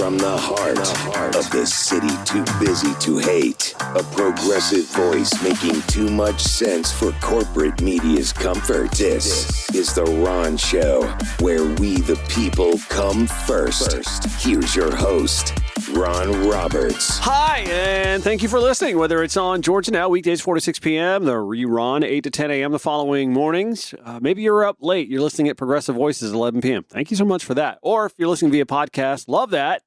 from the heart of the city too busy to hate. A progressive voice making too much sense for corporate media's comfort. This is The Ron Show, where we the people come first. Here's your host, Ron Roberts. Hi, and thank you for listening. Whether it's on Georgia Now, weekdays 4 to 6 p.m., the rerun 8 to 10 a.m. the following mornings. Maybe you're up late. You're listening at Progressive Voices at 11 p.m. Thank you so much for that. Or if you're listening via podcast, love that.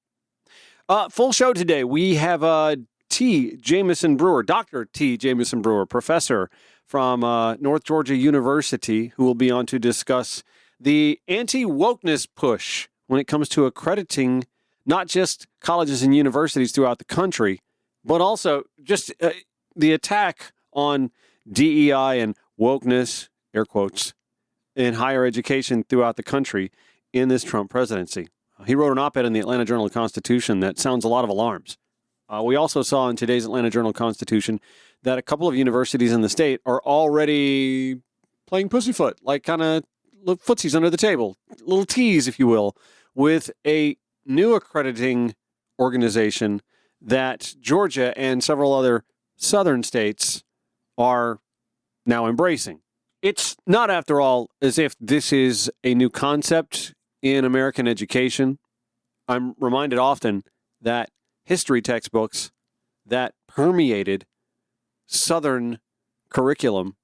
Full show today. We have T. Jamison Brewer, Dr. T. Jamison Brewer, professor from North Georgia University, who will be on to discuss the anti-wokeness push when it comes to accrediting not just colleges and universities throughout the country, but also just the attack on DEI and wokeness, air quotes, in higher education throughout the country in this Trump presidency. He wrote an op-ed in the Atlanta Journal-Constitution that sounds a lot of alarms. We also saw in today's Atlanta Journal-Constitution that a couple of universities in the state are already playing pussyfoot, like kind of footsies under the table, little tease, if you will, with a new accrediting organization that Georgia and several other southern states are now embracing. It's not, after all, as if this is a new concept in American education. I'm reminded often that history textbooks that permeated Southern curriculum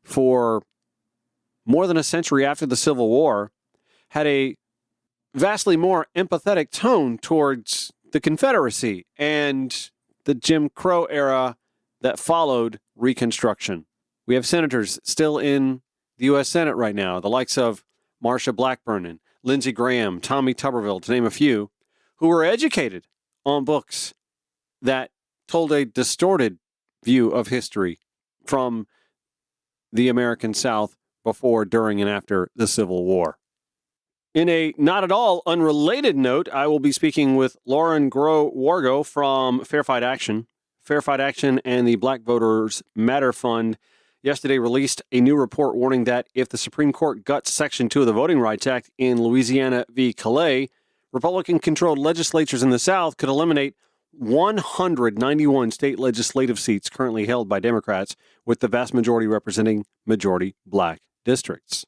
for more than a century after the Civil War had a vastly more empathetic tone towards the Confederacy and the Jim Crow era that followed Reconstruction. We have senators still in the U.S. Senate right now, the likes of Marsha Blackburn and Lindsey Graham, Tommy Tuberville, to name a few, who were educated on books that told a distorted view of history from the American South before, during, and after the Civil War. In a not at all unrelated note, I will be speaking with Lauren Grow-Wargo from Fair Fight Action. Fair Fight Action and the Black Voters Matter Fund yesterday released a new report warning that if the Supreme Court guts Section 2 of the Voting Rights Act in Louisiana v. Calais, Republican-controlled legislatures in the South could eliminate 191 state legislative seats currently held by Democrats, with the vast majority representing majority black districts.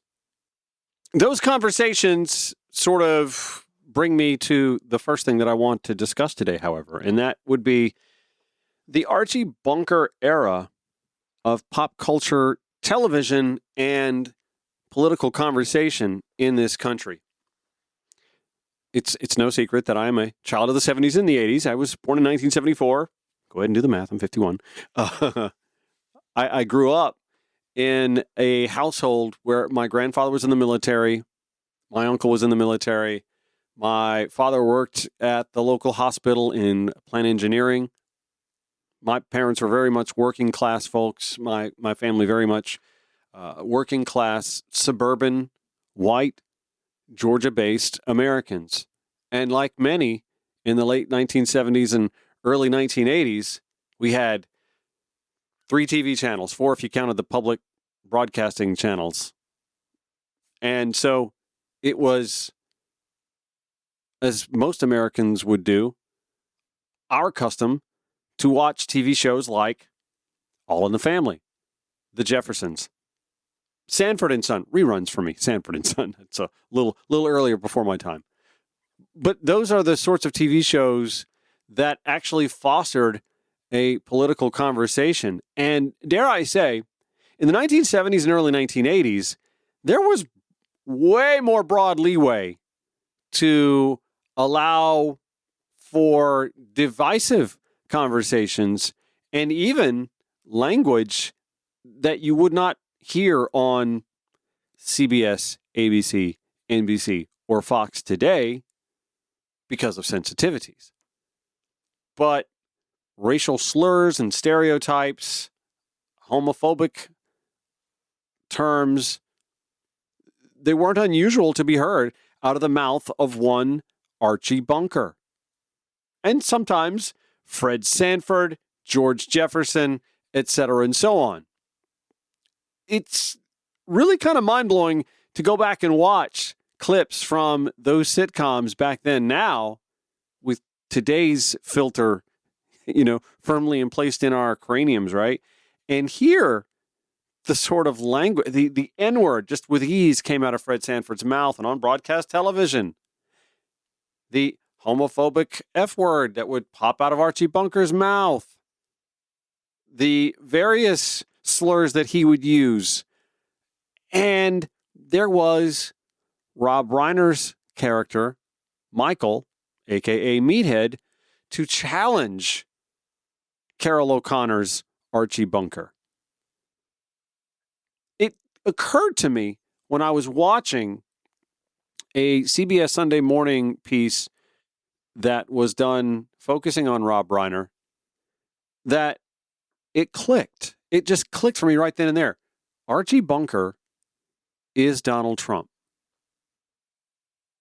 Those conversations sort of bring me to the first thing that I want to discuss today, however, and that would be the Archie Bunker era of pop culture, television, and political conversation in this country. It's no secret that I am a child of the 70s and the 80s. I was born in 1974. Go ahead and do the math. I'm 51. I grew up in a household where my grandfather was in the military, my uncle was in the military, my father worked at the local hospital in plant engineering. My parents were very much working class folks. My family very much working class, suburban, white, Georgia-based Americans. And like many in the late 1970s and early 1980s, we had 3 TV channels, 4 if you counted the public broadcasting channels. And so it was, as most Americans would do, our custom to watch TV shows like All in the Family, The Jeffersons, Sanford and Son, reruns for me, Sanford and Son. It's a little earlier before my time. But those are the sorts of TV shows that actually fostered a political conversation. And dare I say, in the 1970s and early 1980s, there was way more broad leeway to allow for divisive conversations and even language that you would not hear on CBS, ABC, NBC, or Fox today because of sensitivities. But racial slurs and stereotypes, homophobic terms, they weren't unusual to be heard out of the mouth of one Archie Bunker. And sometimes Fred Sanford, George Jefferson, etc., and so on. It's really kind of mind-blowing to go back and watch clips from those sitcoms back then now with today's filter, firmly placed in our craniums, right? And here, the sort of language, the N-word just with ease came out of Fred Sanford's mouth and on broadcast television. The homophobic F word that would pop out of Archie Bunker's mouth. The various slurs that he would use. And there was Rob Reiner's character, Michael, a.k.a. Meathead, to challenge Carol O'Connor's Archie Bunker. It occurred to me when I was watching a CBS Sunday Morning piece that was done focusing on Rob Reiner that it clicked. It just clicked for me right then and there. Archie Bunker is Donald Trump.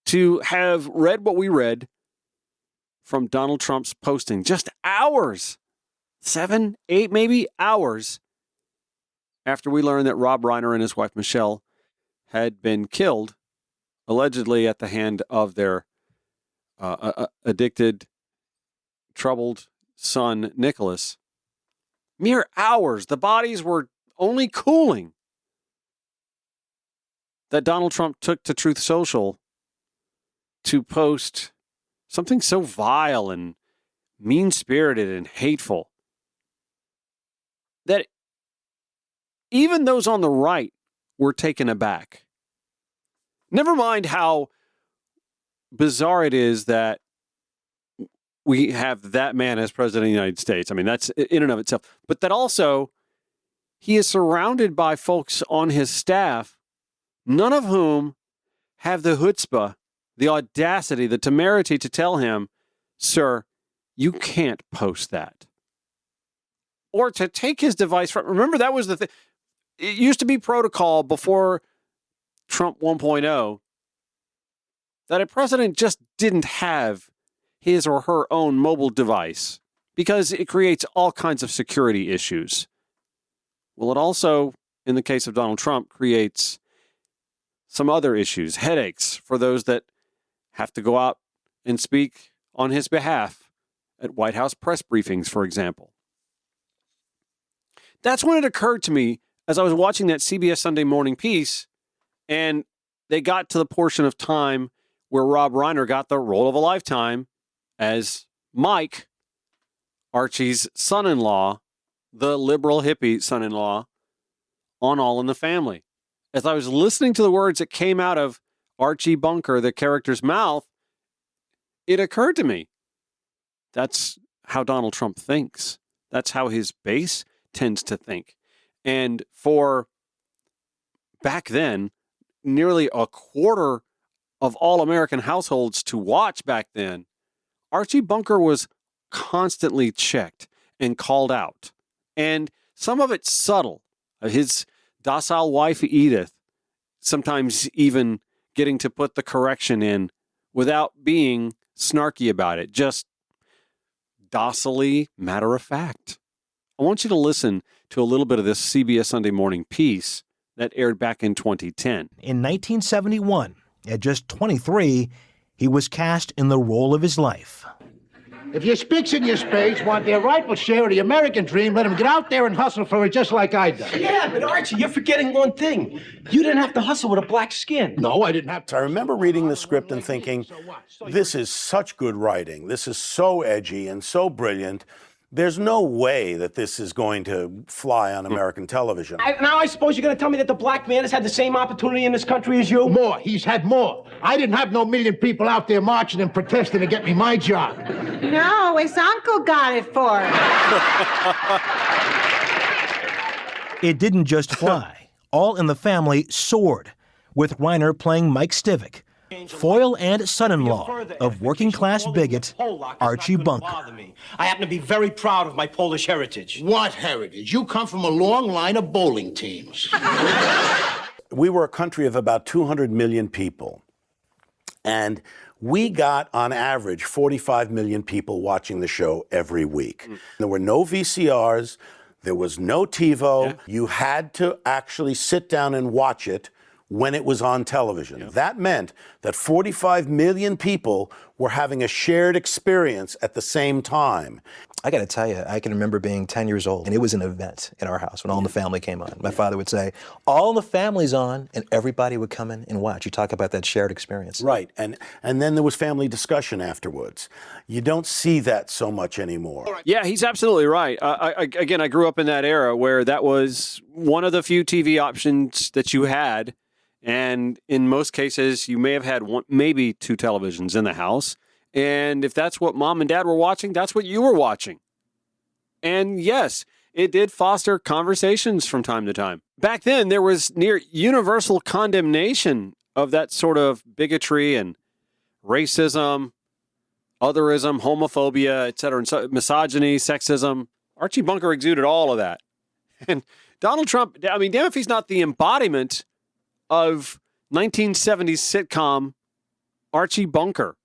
To have read what we read from Donald Trump's posting, just hours, 7, 8 maybe hours after we learned that Rob Reiner and his wife Michelle had been killed, allegedly at the hand of their addicted, troubled son, Nicholas. Mere hours, the bodies were only cooling, that Donald Trump took to Truth Social to post something so vile and mean-spirited and hateful that even those on the right were taken aback. Never mind how bizarre it is that we have that man as president of the United States. I mean, that's in and of itself. But that also, he is surrounded by folks on his staff, none of whom have the chutzpah, the audacity, the temerity to tell him, sir, you can't post that. Or to take his device from, remember that was the thing. It used to be protocol before Trump 1.0 that a president just didn't have his or her own mobile device because it creates all kinds of security issues. Well, it also, in the case of Donald Trump, creates some other issues, headaches for those that have to go out and speak on his behalf at White House press briefings, for example. That's when it occurred to me as I was watching that CBS Sunday Morning piece, and they got to the portion of time where Rob Reiner got the role of a lifetime as Mike, Archie's son-in-law, the liberal hippie son-in-law, on All in the Family. As I was listening to the words that came out of Archie Bunker, the character's mouth, it occurred to me, that's how Donald Trump thinks. That's how his base tends to think. And for back then, nearly a quarter of all American households to watch back then, Archie Bunker was constantly checked and called out. And some of it subtle. His docile wife, Edith, sometimes even getting to put the correction in without being snarky about it, just docilely matter of fact. I want you to listen to a little bit of this CBS Sunday Morning piece that aired back in 2010. In 1971, at just 23, he was cast in the role of his life. If your spicks in your spades want their rightful share of the American dream, let them get out there and hustle for it just like I did. Yeah, but Archie, you're forgetting one thing. You didn't have to hustle with a black skin. No, I didn't have to. I remember reading the script and thinking, this is such good writing. This is so edgy and so brilliant. There's no way that this is going to fly on American television. Now I suppose you're going to tell me that the black man has had the same opportunity in this country as you? More. He's had more. I didn't have no million people out there marching and protesting to get me my job. No, his uncle got it for him. It didn't just fly. All in the Family soared, with Reiner playing Mike Stivic, foil and son-in-law of working-class bigot Archie Bunker. I happen to be very proud of my Polish heritage. What heritage? You come from a long line of bowling teams. We were a country of about 200 million people. And we got, on average, 45 million people watching the show every week. There were no VCRs. There was no TiVo. Yeah. You had to actually sit down and watch it when it was on television. Yeah. That meant that 45 million people were having a shared experience at the same time. I got to tell you, I can remember being 10 years old, and it was an event in our house when All in the Family came on. My father would say, All in the Family's on, and everybody would come in and watch. You talk about that shared experience. Right, and then there was family discussion afterwards. You don't see that so much anymore. Yeah, he's absolutely right. I grew up in that era where that was one of the few TV options that you had, and in most cases, you may have had maybe two televisions in the house. And if that's what mom and dad were watching, that's what you were watching. And yes, it did foster conversations from time to time. Back then, there was near universal condemnation of that sort of bigotry and racism, otherism, homophobia, et cetera, and misogyny, sexism. Archie Bunker exuded all of that. And Donald Trump, I mean, damn if he's not the embodiment of 1970s sitcom Archie Bunker.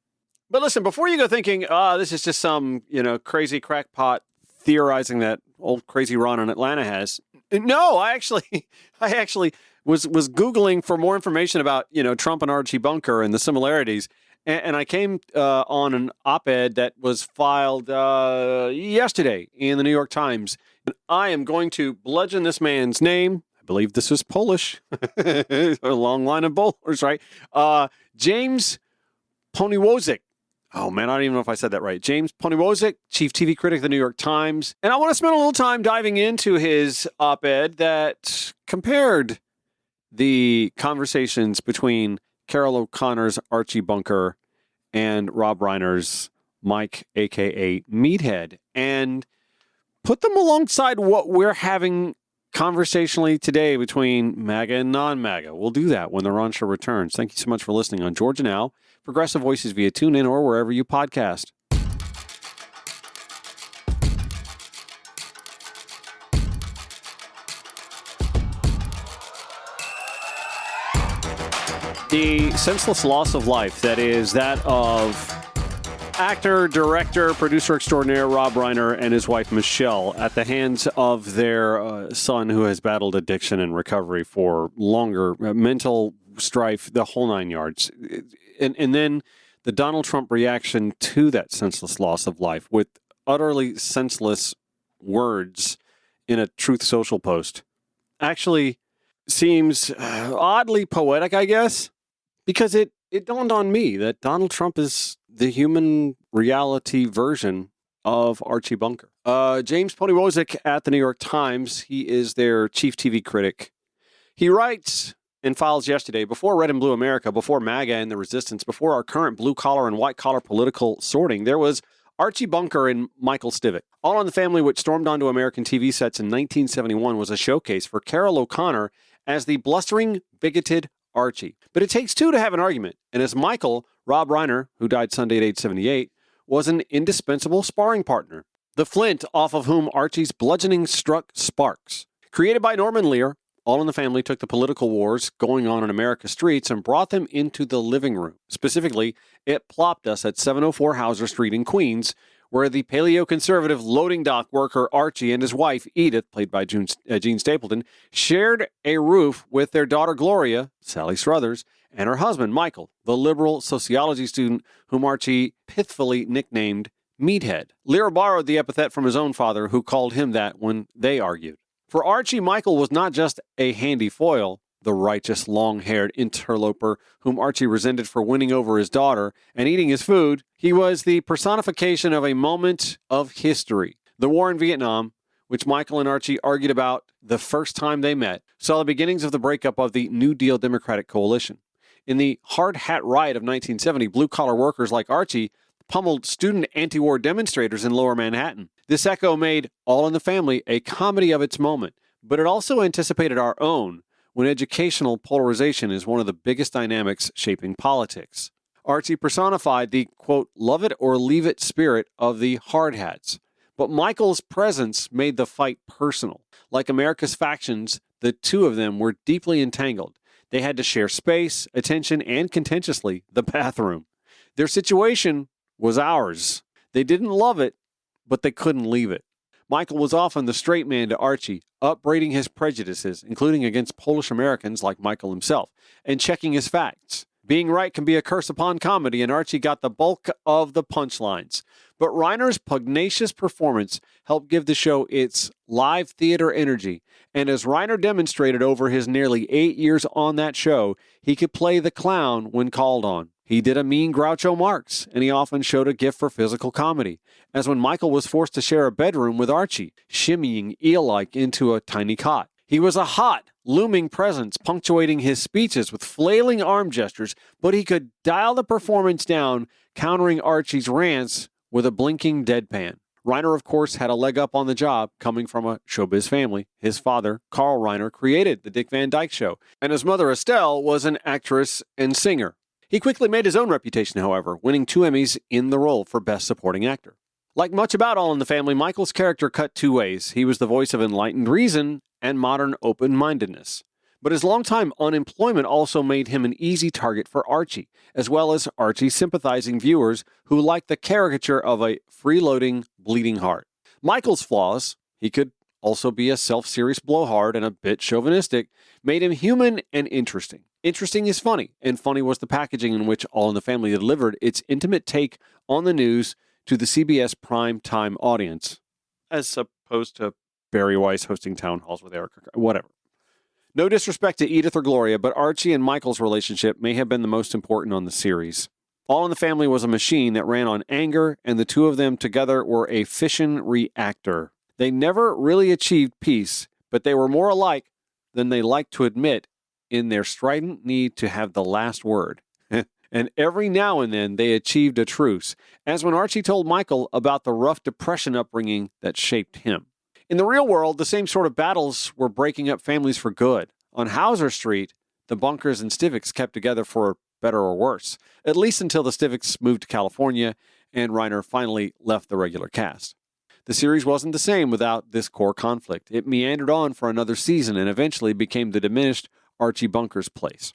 But listen, before you go thinking, this is just some, crazy crackpot theorizing that old crazy Ron in Atlanta has. No, I actually was Googling for more information about, Trump and Archie Bunker and the similarities. And I came on an op-ed that was filed yesterday in the New York Times. And I am going to bludgeon this man's name. I believe this is Polish. A long line of bowlers, right? James Poniwozik. Oh, man, I don't even know if I said that right. James Poniwozik, chief TV critic of the New York Times. And I want to spend a little time diving into his op-ed that compared the conversations between Carol O'Connor's Archie Bunker and Rob Reiner's Mike, a.k.a. Meathead, and put them alongside what we're having conversationally today between MAGA and non-MAGA. We'll do that when the Ron Show returns. Thank you so much for listening on Georgia Now, Progressive Voices via TuneIn or wherever you podcast. The senseless loss of life that is that of actor, director, producer extraordinaire Rob Reiner and his wife Michelle at the hands of their son who has battled addiction and recovery for longer, mental strife, the whole nine yards. And then the Donald Trump reaction to that senseless loss of life with utterly senseless words in a Truth Social post actually seems oddly poetic, I guess, because it dawned on me that Donald Trump is the human reality version of Archie Bunker. James Poniwozik at the New York Times, he is their chief TV critic. He writes and files yesterday, before Red and Blue America, before MAGA and the resistance, before our current blue-collar and white-collar political sorting, there was Archie Bunker and Michael Stivic. All in the Family, which stormed onto American TV sets in 1971, was a showcase for Carol O'Connor as the blustering, bigoted Archie. But it takes two to have an argument, and as Michael, Rob Reiner, who died Sunday at age 78, was an indispensable sparring partner. The flint off of whom Archie's bludgeoning struck sparks. Created by Norman Lear, All in the Family took the political wars going on in America's streets and brought them into the living room. Specifically, it plopped us at 704 Hauser Street in Queens, where the paleoconservative loading dock worker Archie and his wife Edith, played by Gene Stapleton, shared a roof with their daughter Gloria, Sally Struthers, and her husband Michael, the liberal sociology student whom Archie pithfully nicknamed Meathead. Lear borrowed the epithet from his own father, who called him that when they argued. For Archie, Michael was not just a handy foil, the righteous, long-haired interloper whom Archie resented for winning over his daughter and eating his food. He was the personification of a moment of history. The war in Vietnam, which Michael and Archie argued about the first time they met, saw the beginnings of the breakup of the New Deal Democratic Coalition. In the Hard Hat Riot of 1970, blue-collar workers like Archie pummeled student anti-war demonstrators in Lower Manhattan. This echo made All in the Family a comedy of its moment, but it also anticipated our own, when educational polarization is one of the biggest dynamics shaping politics. Archie personified the, quote, love it or leave it spirit of the hard hats. But Michael's presence made the fight personal. Like America's factions, the two of them were deeply entangled. They had to share space, attention, and contentiously, the bathroom. Their situation was ours. They didn't love it, but they couldn't leave it. Michael was often the straight man to Archie, upbraiding his prejudices, including against Polish Americans like Michael himself, and checking his facts. Being right can be a curse upon comedy, and Archie got the bulk of the punchlines. But Reiner's pugnacious performance helped give the show its live theater energy. And as Reiner demonstrated over his nearly 8 years on that show, he could play the clown when called on. He did a mean Groucho Marx, and he often showed a gift for physical comedy, as when Michael was forced to share a bedroom with Archie, shimmying eel-like into a tiny cot. He was a hot, looming presence, punctuating his speeches with flailing arm gestures, but he could dial the performance down, countering Archie's rants with a blinking deadpan. Reiner, of course, had a leg up on the job, coming from a showbiz family. His father, Carl Reiner, created The Dick Van Dyke Show, and his mother, Estelle, was an actress and singer. He quickly made his own reputation, however, winning 2 Emmys in the role for Best Supporting Actor. Like much about All in the Family, Michael's character cut 2 ways. He was the voice of enlightened reason and modern open-mindedness. But his longtime unemployment also made him an easy target for Archie, as well as Archie's sympathizing viewers who liked the caricature of a freeloading, bleeding heart. Michael's flaws, he could also be a self-serious blowhard and a bit chauvinistic, made him human and interesting. Interesting is funny, and funny was the packaging in which All in the Family delivered its intimate take on the news to the CBS prime-time audience, as opposed to Barry Weiss hosting town halls with Eric, whatever. No disrespect to Edith or Gloria, but Archie and Michael's relationship may have been the most important on the series. All in the Family was a machine that ran on anger, and the two of them together were a fission reactor. They never really achieved peace, but they were more alike than they liked to admit in their strident need to have the last word. And every now and then they achieved a truce, as when Archie told Michael about the rough Depression upbringing that shaped him. In the real world, the same sort of battles were breaking up families for good. On Hauser Street, the Bunkers and Stivicks kept together for better or worse, at least until the Stivicks moved to California and Reiner finally left the regular cast. The series wasn't the same without this core conflict. It meandered on for another season and eventually became the diminished Archie Bunker's place.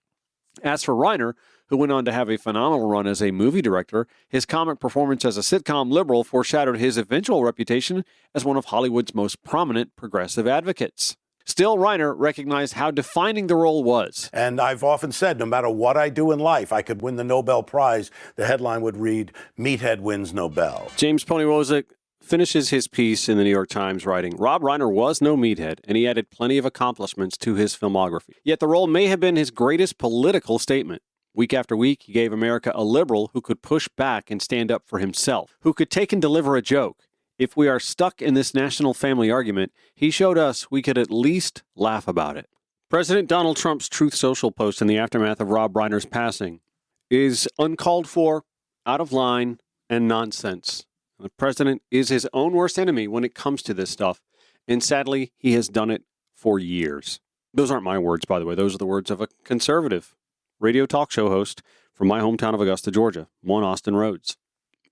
As for Reiner, who went on to have a phenomenal run as a movie director, his comic performance as a sitcom liberal foreshadowed his eventual reputation as one of Hollywood's most prominent progressive advocates. Still, Reiner recognized how defining the role was. And I've often said, no matter what I do in life, I could win the Nobel Prize. The headline would read, Meathead wins Nobel. James Ponywozik finishes his piece in the New York Times writing, Rob Reiner was no meathead, and he added plenty of accomplishments to his filmography. Yet the role may have been his greatest political statement. Week after week, he gave America a liberal who could push back and stand up for himself, who could take and deliver a joke. If we are stuck in this national family argument, he showed us we could at least laugh about it. President Donald Trump's Truth Social post in the aftermath of Rob Reiner's passing is uncalled for, out of line, and nonsense. The president is his own worst enemy when it comes to this stuff, and sadly, he has done it for years. Those aren't my words, by the way. Those are the words of a conservative radio talk show host from my hometown of Augusta, Georgia, one Austin Rhodes.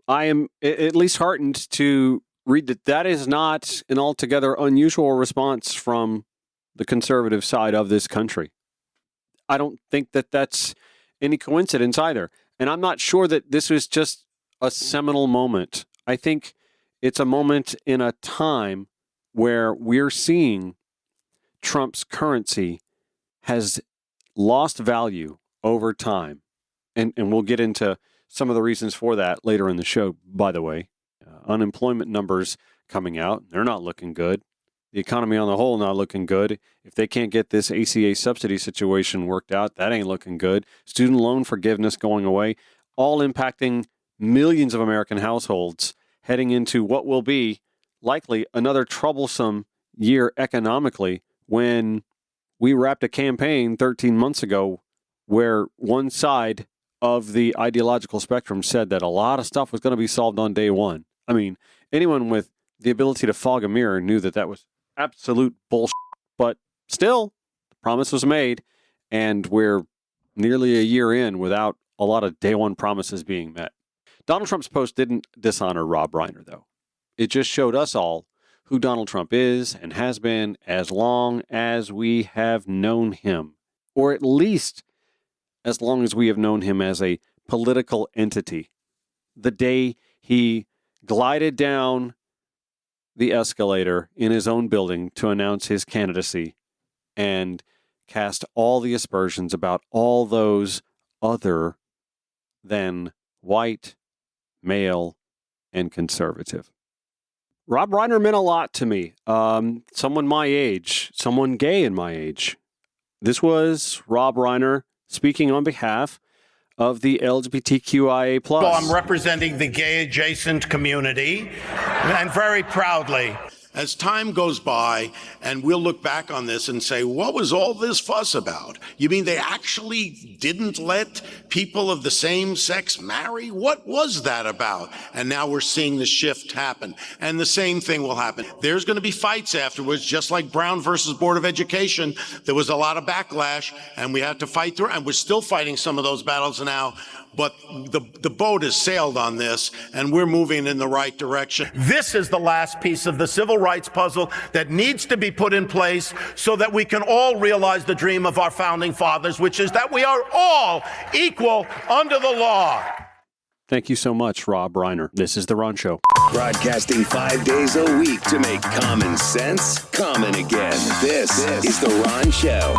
I am at least heartened to read that that is not an altogether unusual response from the conservative side of this country. I don't think that that's any coincidence either. And I'm not sure that this was just a seminal moment. I think it's a moment in a time where we're seeing Trump's currency has lost value over time. And we'll get into some of the reasons for that later in the show, by the way. Unemployment numbers coming out, they're not looking good. The economy on the whole not looking good. If they can't get this ACA subsidy situation worked out, that ain't looking good. Student loan forgiveness going away, all impacting millions of American households heading into what will be likely another troublesome year economically when we wrapped a campaign 13 months ago where one side of the ideological spectrum said that a lot of stuff was going to be solved on day one. I mean, anyone with the ability to fog a mirror knew that that was absolute bullshit. But still, the promise was made, and we're nearly a year in without a lot of day one promises being met. Donald Trump's post didn't dishonor Rob Reiner, though. It just showed us all who Donald Trump is and has been as long as we have known him, or at least as long as we have known him as a political entity. The day he glided down the escalator in his own building to announce his candidacy and cast all the aspersions about all those other than white, male, and conservative. Rob Reiner meant a lot to me. Someone my age, someone gay in my age. This was Rob Reiner speaking on behalf of the LGBTQIA+. So I'm representing the gay adjacent community, and very proudly. As time goes by, and we'll look back on this and say, what was all this fuss about? You mean they actually didn't let people of the same sex marry? What was that about? And now we're seeing the shift happen. And the same thing will happen. There's going to be fights afterwards, just like Brown versus Board of Education. There was a lot of backlash, and we had to fight through, and we're still fighting some of those battles now. But the boat has sailed on this, and we're moving in the right direction. This is the last piece of the civil rights puzzle that needs to be put in place so that we can all realize the dream of our founding fathers, which is that we are all equal under the law. Thank you so much, Rob Reiner. This is The Ron Show. Broadcasting 5 days a week to make common sense common again. This is The Ron Show.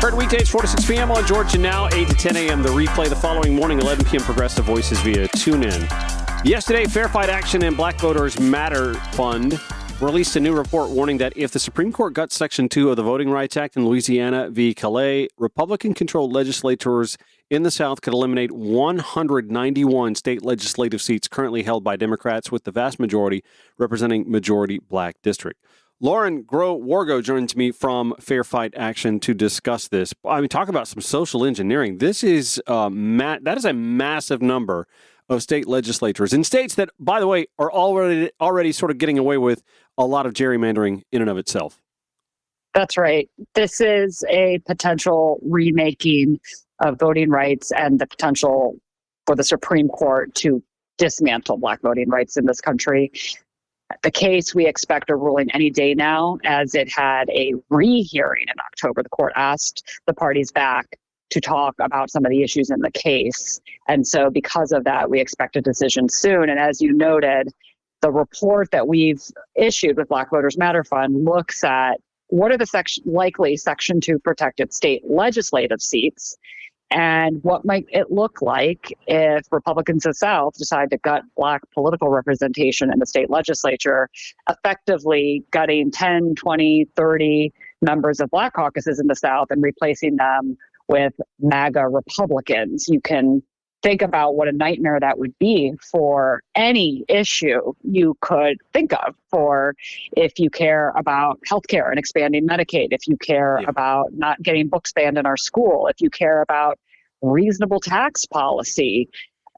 Heard weekdays 4 to 6 p.m. on Georgia Now, 8 to 10 a.m. The replay the following morning, 11 p.m. Progressive Voices via TuneIn. Yesterday, Fair Fight Action and Black Voters Matter Fund released a new report warning that if the Supreme Court guts Section 2 of the Voting Rights Act in Louisiana v. Calais, Republican-controlled legislators in the South could eliminate 191 state legislative seats currently held by Democrats, with the vast majority representing majority black district. Lauren Groh-Wargo joins me from Fair Fight Action to discuss this. I mean, talk about some social engineering. This is that is a massive number of state legislatures in states that, by the way, are already sort of getting away with a lot of gerrymandering in and of itself. That's right. This is a potential remaking of voting rights and the potential for the Supreme Court to dismantle black voting rights in this country. The case, we expect a ruling any day now, as it had a rehearing in October. The court asked the parties back to talk about some of the issues in the case. And so because of that, we expect a decision soon. And as you noted, the report that we've issued with Black Voters Matter Fund looks at what are the likely Section 2 protected state legislative seats, and what might it look like if Republicans in the South decide to gut black political representation in the state legislature, effectively gutting 10, 20, 30 members of black caucuses in the South and replacing them with MAGA Republicans. You can think about what a nightmare that would be for any issue you could think of, for if you care about healthcare and expanding Medicaid, if you care about not getting books banned in our school, if you care about reasonable tax policy.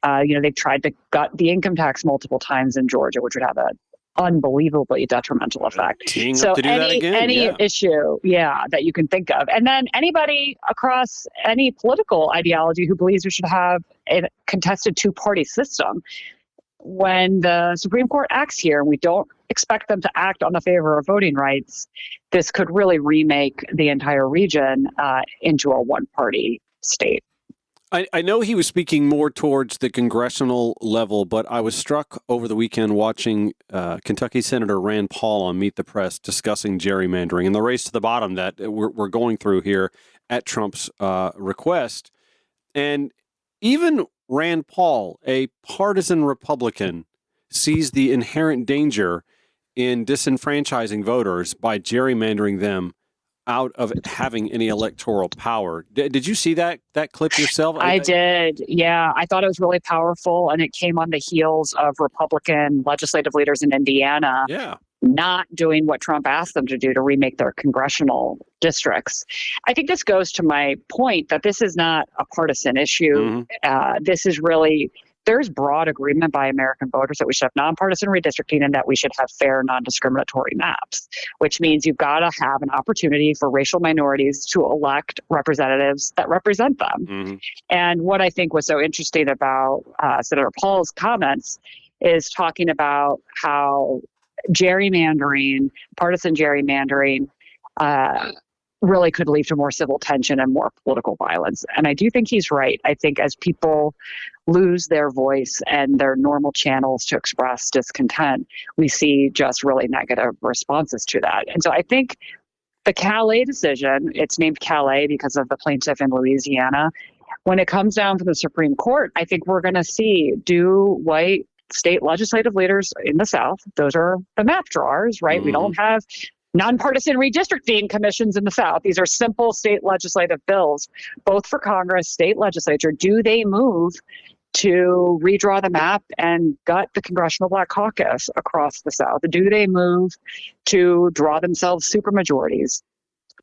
They've tried to gut the income tax multiple times in Georgia, which would have an unbelievably detrimental effect. So any issue, that you can think of. And then anybody across any political ideology who believes we should have a contested two-party system. When the Supreme Court acts here, and we don't expect them to act on the favor of voting rights, this could really remake the entire region into a one-party state. I know he was speaking more towards the congressional level, but I was struck over the weekend watching Kentucky Senator Rand Paul on Meet the Press discussing gerrymandering and the race to the bottom that we're going through here at Trump's request. And even Rand Paul, a partisan Republican, sees the inherent danger in disenfranchising voters by gerrymandering them out of having any electoral power. Did you see that clip yourself? I did. Yeah, I thought it was really powerful, and it came on the heels of Republican legislative leaders in Indiana not doing what Trump asked them to do to remake their congressional districts. I think this goes to my point that this is not a partisan issue. This is really, there's broad agreement by American voters that we should have nonpartisan redistricting and that we should have fair, non-discriminatory maps, which means you've got to have an opportunity for racial minorities to elect representatives that represent them. And what I think was so interesting about Senator Paul's comments is talking about how gerrymandering, partisan gerrymandering, really could lead to more civil tension and more political violence. And I do think he's right. I think as people lose their voice and their normal channels to express discontent, we see just really negative responses to that. And so I think the Calais decision, it's named Calais because of the plaintiff in Louisiana, when it comes down to the Supreme Court, I think we're going to see, do white state legislative leaders in the South, those are the map drawers, right? We don't have nonpartisan redistricting commissions in the South. These are simple state legislative bills, both for Congress, state legislature. Do they move to redraw the map and gut the Congressional Black Caucus across the South? Do they move to draw themselves supermajorities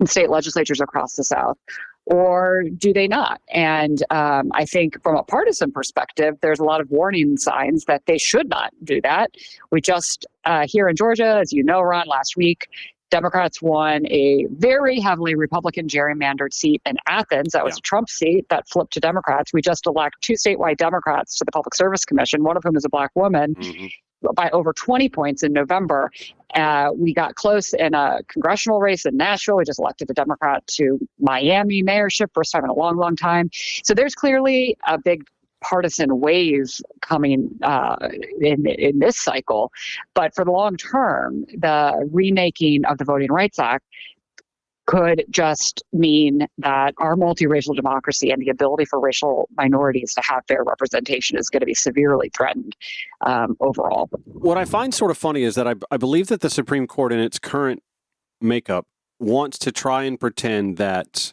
in state legislatures across the South? Or do they not? And I think from a partisan perspective, there's a lot of warning signs that they should not do that. We just, here in Georgia, as you know, Ron, last week, Democrats won a very heavily Republican gerrymandered seat in Athens. That was a Trump seat that flipped to Democrats. We just elect 2 statewide Democrats to the Public Service Commission, one of whom is a Black woman, by over 20 points in November. We got close in a congressional race in Nashville. We just elected a Democrat to Miami mayorship, first time in a long, long time. So there's clearly a big partisan wave coming in this cycle. But for the long term, the remaking of the Voting Rights Act could just mean that our multiracial democracy and the ability for racial minorities to have fair representation is going to be severely threatened overall. What I find sort of funny is that I believe that the Supreme Court in its current makeup wants to try and pretend that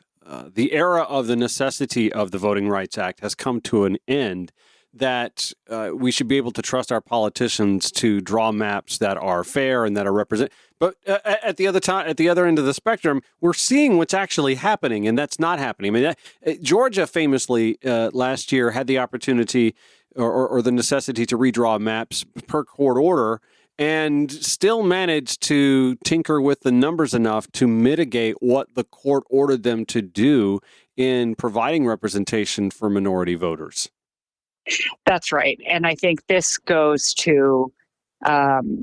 the era of the necessity of the Voting Rights Act has come to an end, that we should be able to trust our politicians to draw maps that are fair and that are represent. But at the other end of the spectrum, we're seeing what's actually happening, and that's not happening. I mean, Georgia famously last year had the opportunity or the necessity to redraw maps per court order, and still managed to tinker with the numbers enough to mitigate what the court ordered them to do in providing representation for minority voters. That's right. And I think this goes to sort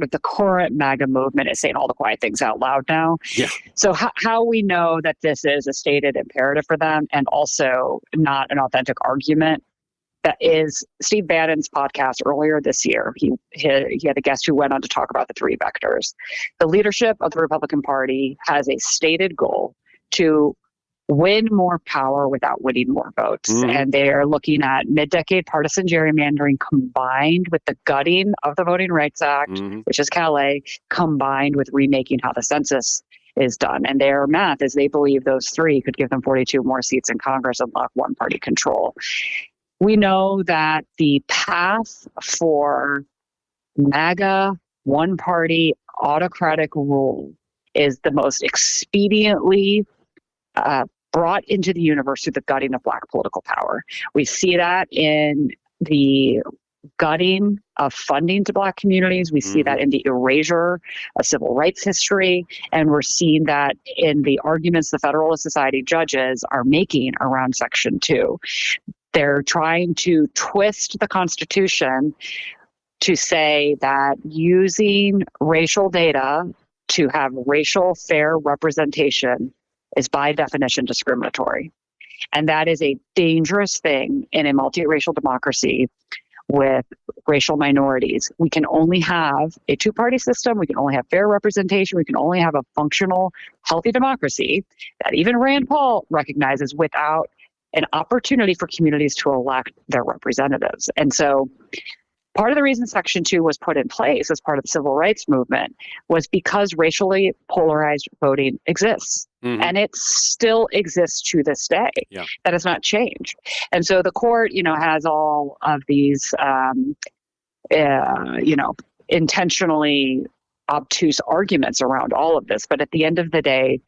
of the current MAGA movement is saying all the quiet things out loud now. Yeah. So how we know that this is a stated imperative for them and also not an authentic argument, that is Steve Bannon's podcast earlier this year. He had a guest who went on to talk about the 3 vectors. The leadership of the Republican Party has a stated goal to win more power without winning more votes. And they are looking at mid-decade partisan gerrymandering combined with the gutting of the Voting Rights Act, which is Calais, combined with remaking how the census is done. And their math is they believe those 3 could give them 42 more seats in Congress and lock one-party control. We know that the path for MAGA, one-party, autocratic rule is the most expediently brought into the universe through the gutting of Black political power. We see that in the gutting of funding to Black communities. We see that in the erasure of civil rights history. And we're seeing that in the arguments the Federalist Society judges are making around Section 2. They're trying to twist the Constitution to say that using racial data to have racial fair representation is by definition discriminatory. And that is a dangerous thing in a multiracial democracy with racial minorities. We can only have a 2-party system. We can only have fair representation. We can only have a functional, healthy democracy that even Rand Paul recognizes without an opportunity for communities to elect their representatives. And so part of the reason Section 2 was put in place as part of the civil rights movement was because racially polarized voting exists. And it still exists to this day. Yeah. That has not changed. And so the court, has all of these, intentionally obtuse arguments around all of this. But at the end of the day,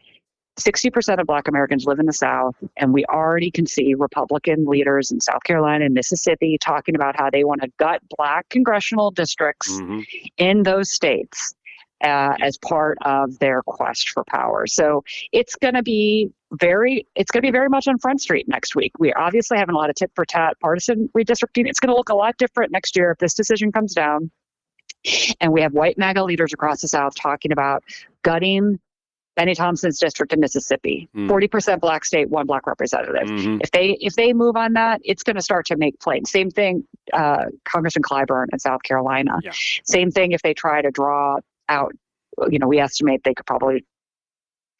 60% of Black Americans live in the South, and we already can see Republican leaders in South Carolina and Mississippi talking about how they want to gut Black congressional districts in those states as part of their quest for power. So it's going to be very much on Front Street next week. We're obviously having a lot of tit for tat partisan redistricting. It's going to look a lot different next year if this decision comes down. And we have white MAGA leaders across the South talking about gutting Benny Thompson's district in Mississippi, 40% Black state, 1 Black representative. If they move on that, it's going to start to make plain. Same thing, Congressman Clyburn in South Carolina. Yeah. Same thing if they try to draw out, we estimate they could probably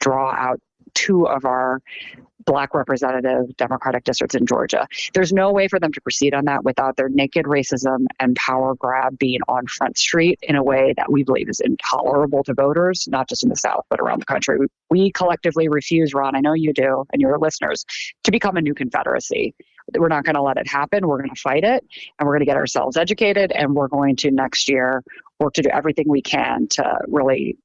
draw out two of our Black representative Democratic districts in Georgia. There's no way for them to proceed on that without their naked racism and power grab being on Front Street in a way that we believe is intolerable to voters, not just in the South, but around the country. We collectively refuse, Ron, I know you do, and your listeners, to become a new Confederacy. We're not going to let it happen. We're going to fight it, and we're going to get ourselves educated, and we're going to next year work to do everything we can to really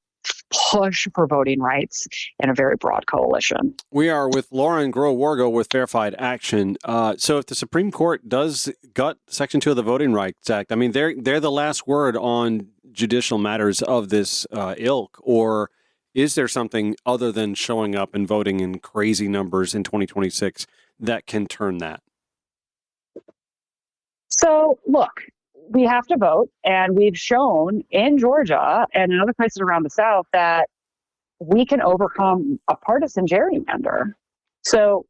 push for voting rights in a very broad coalition. We are with Lauren Groh-Wargo with Verified Action. So if the Supreme Court does gut Section 2 of the Voting Rights Act, I mean, they're the last word on judicial matters of this ilk, or is there something other than showing up and voting in crazy numbers in 2026 that can turn that? So, look, we have to vote, and we've shown in Georgia and in other places around the South that we can overcome a partisan gerrymander. So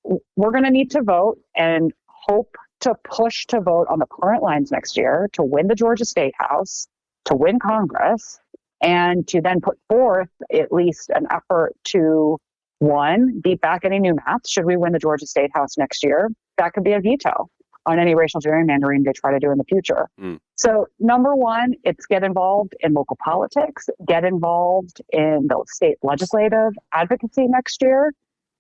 we're going to need to vote and hope to push to vote on the current lines next year to win the Georgia State House, to win Congress, and to then put forth at least an effort to, one, beat back any new maps should we win the Georgia State House next year. That could be a veto on any racial gerrymandering they try to do in the future. So number one, it's get involved in local politics, get involved in the state legislative advocacy next year,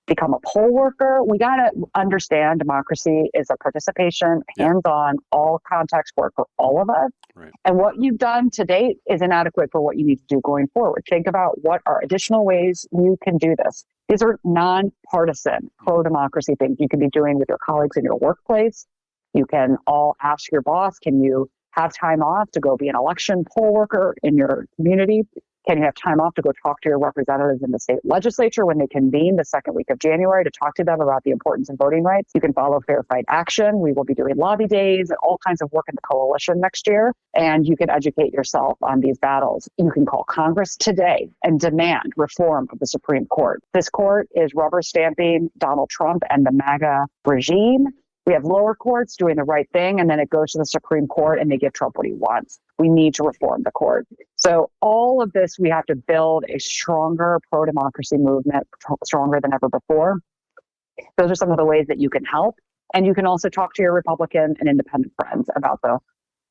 become a poll worker. We got to understand democracy is a participation, hands-on, all context work for all of us. Right. And what you've done to date is inadequate for what you need to do going forward. Think about what are additional ways you can do this. These are nonpartisan, pro-democracy things you can be doing with your colleagues in your workplace. You can all ask your boss, can you have time off to go be an election poll worker in your community? Can you have time off to go talk to your representatives in the state legislature when they convene the second week of January to talk to them about the importance of voting rights? You can follow Verified Action. We will be doing lobby days and all kinds of work in the coalition next year. And you can educate yourself on these battles. You can call Congress today and demand reform of the Supreme Court. This court is rubber stamping Donald Trump and the MAGA regime. We have lower courts doing the right thing, and then it goes to the Supreme Court and they give Trump what he wants. We need to reform the court. So all of this, we have to build a stronger pro-democracy movement, stronger than ever before. Those are some of the ways that you can help. And you can also talk to your Republican and independent friends about the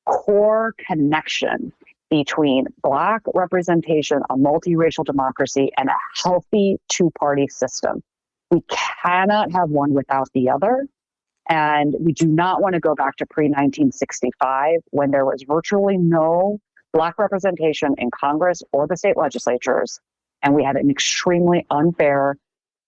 core connection between Black representation, a multiracial democracy, and a healthy two-party system. We cannot have one without the other. And we do not want to go back to pre-1965 when there was virtually no Black representation in Congress or the state legislatures. And we had an extremely unfair,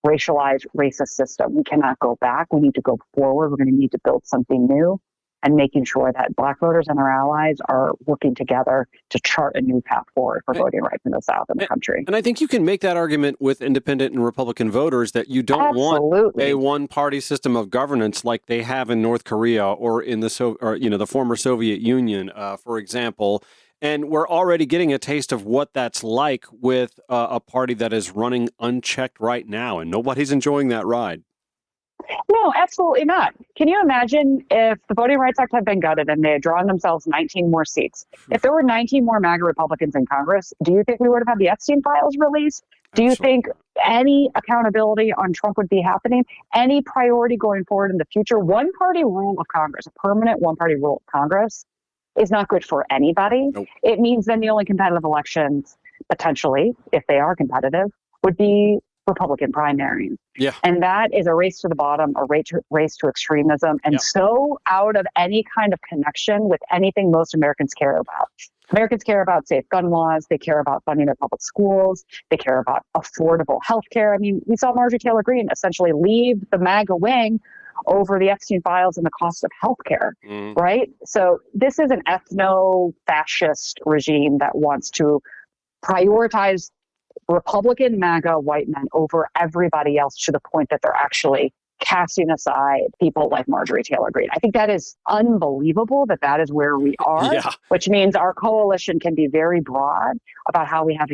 racialized, racist system. We cannot go back. We need to go forward. We're going to need to build something new and making sure that Black voters and their allies are working together to chart a new path forward for voting rights in the South and the country. And I think you can make that argument with independent and Republican voters that you don't want a one-party system of governance like they have in North Korea or in the the former Soviet Union, for example. And we're already getting a taste of what that's like with a party that is running unchecked right now, and nobody's enjoying that ride. No, absolutely not. Can you imagine if the Voting Rights Act had been gutted and they had drawn themselves 19 more seats? If there were 19 more MAGA Republicans in Congress, do you think we would have had the Epstein files released? Do you think any accountability on Trump would be happening? Any priority going forward in the future? One-party rule of Congress, a permanent one-party rule of Congress, is not good for anybody. Nope. It means then the only competitive elections, potentially, if they are competitive, would be Republican primaries. Yeah. And that is a race to the bottom, a race to extremism, and so out of any kind of connection with anything most Americans care about. Americans care about safe gun laws. They care about funding their public schools. They care about affordable health care. I mean, we saw Marjorie Taylor Greene essentially leave the MAGA wing over the Epstein files and the cost of healthcare, right? So this is an ethno-fascist regime that wants to prioritize Republican MAGA white men over everybody else to the point that they're actually casting aside people like Marjorie Taylor Greene. I think that is unbelievable that is where we are, which means our coalition can be very broad about how we have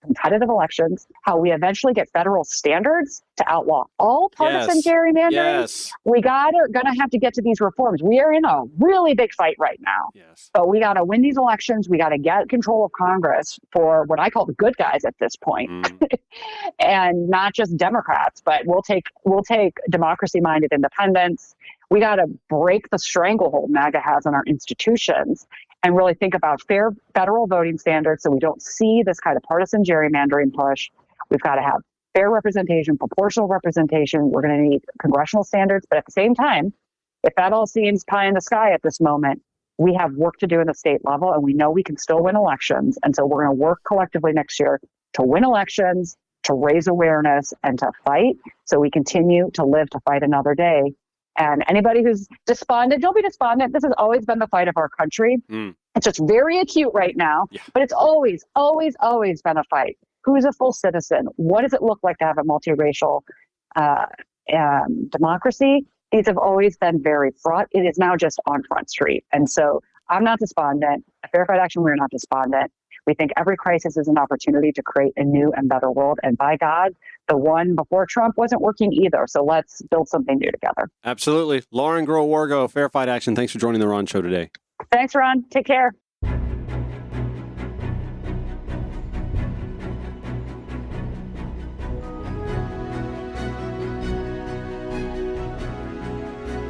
competitive elections, how we eventually get federal standards to outlaw all partisan gerrymandering. Yes. We gonna have to get to these reforms. We are in a really big fight right now. Yes. But we got to win these elections. We got to get control of Congress for what I call the good guys at this point. And not just Democrats, but we'll take democracy-minded independents. We got to break the stranglehold MAGA has on our institutions and really think about fair federal voting standards so we don't see this kind of partisan gerrymandering push. We've got to have fair representation, proportional representation. We're going to need congressional standards. But at the same time, if that all seems pie in the sky at this moment, we have work to do in the state level, and we know we can still win elections. And so we're going to work collectively next year to win elections, to raise awareness, and to fight so we continue to live to fight another day. And anybody who's despondent, don't be despondent. This has always been the fight of our country. It's just very acute right now, but it's always, always, always been a fight. Who's a full citizen? What does it look like to have a multiracial democracy? These have always been very fraught. It is now just on Front Street. And so I'm not despondent. At Fair Fight Action, we're not despondent. We think every crisis is an opportunity to create a new and better world. And by God, the one before Trump wasn't working either. So let's build something new together. Absolutely. Lauren Groh-Wargo, Fair Fight Action. Thanks for joining the Ron Show today. Thanks, Ron. Take care.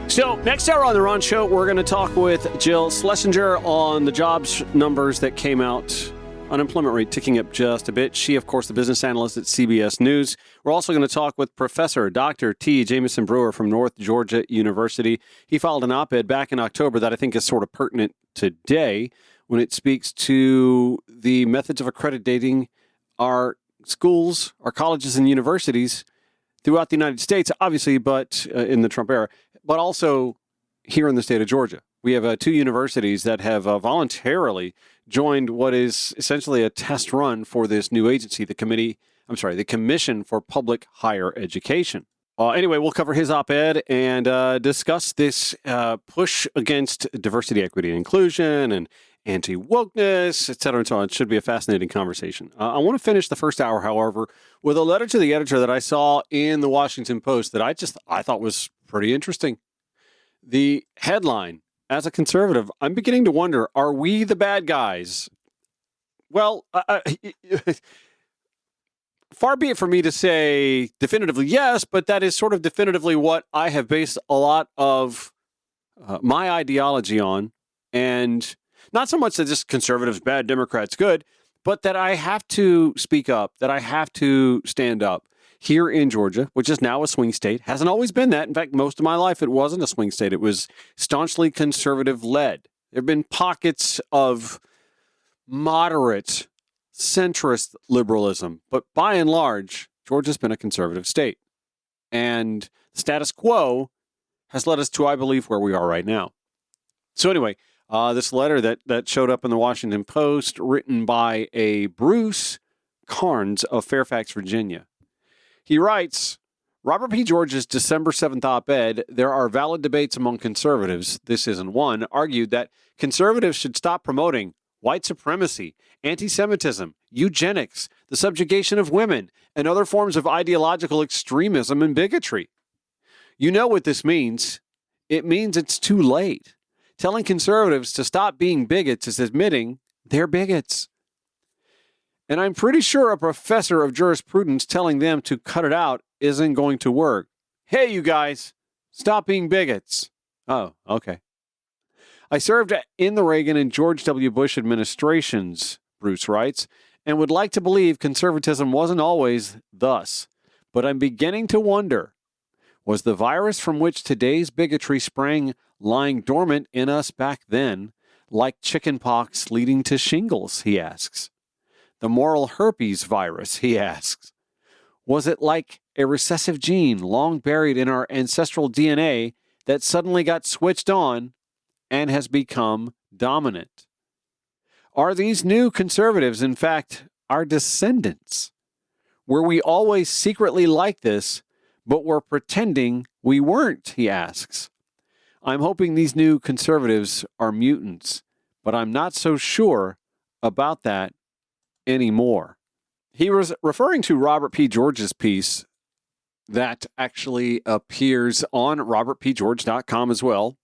So next hour on the Ron Show, we're going to talk with Jill Schlesinger on the jobs numbers that came out. Unemployment rate ticking up just a bit. She, of course, the business analyst at CBS News. We're also going to talk with Professor Dr. T. Jamison Brewer from North Georgia University. He filed an op-ed back in October that I think is sort of pertinent today when it speaks to the methods of accrediting our schools, our colleges and universities throughout the United States, obviously, but in the Trump era, but also here in the state of Georgia. We have two universities that have voluntarily joined what is essentially a test run for this new agency, the Commission for Public Higher Education. Anyway, we'll cover his op-ed and discuss this push against diversity, equity, and inclusion and anti-wokeness, et cetera, and so on. It should be a fascinating conversation. I want to finish the first hour, however, with a letter to the editor that I saw in the Washington Post that I thought was pretty interesting. The headline, as a conservative, I'm beginning to wonder, are we the bad guys? Well, far be it for me to say definitively yes, but that is sort of definitively what I have based a lot of my ideology on. And not so much that just conservatives bad, Democrats good, but that I have to speak up, that I have to stand up. Here in Georgia, which is now a swing state, hasn't always been that. In fact, most of my life, it wasn't a swing state. It was staunchly conservative-led. There have been pockets of moderate, centrist liberalism, but by and large, Georgia's been a conservative state. And the status quo has led us to, I believe, where we are right now. So anyway, this letter that showed up in the Washington Post, written by a Bruce Carnes of Fairfax, Virginia. He writes, Robert P. George's December 7th op-ed, there are valid debates among conservatives, this isn't one, argued that conservatives should stop promoting white supremacy, anti-Semitism, eugenics, the subjugation of women, and other forms of ideological extremism and bigotry. You know what this means. It means it's too late. Telling conservatives to stop being bigots is admitting they're bigots. And I'm pretty sure a professor of jurisprudence telling them to cut it out isn't going to work. Hey, you guys, stop being bigots. Oh, okay. I served in the Reagan and George W. Bush administrations, Bruce writes, and would like to believe conservatism wasn't always thus. But I'm beginning to wonder, was the virus from which today's bigotry sprang lying dormant in us back then, like chickenpox leading to shingles, he asks. The moral herpes virus, he asks. Was it like a recessive gene long buried in our ancestral DNA that suddenly got switched on and has become dominant? Are these new conservatives, in fact, our descendants? Were we always secretly like this, but we're pretending we weren't, he asks. I'm hoping these new conservatives are mutants, but I'm not so sure about that anymore. He was referring to Robert P. George's piece that actually appears on robertpgeorge.com as well,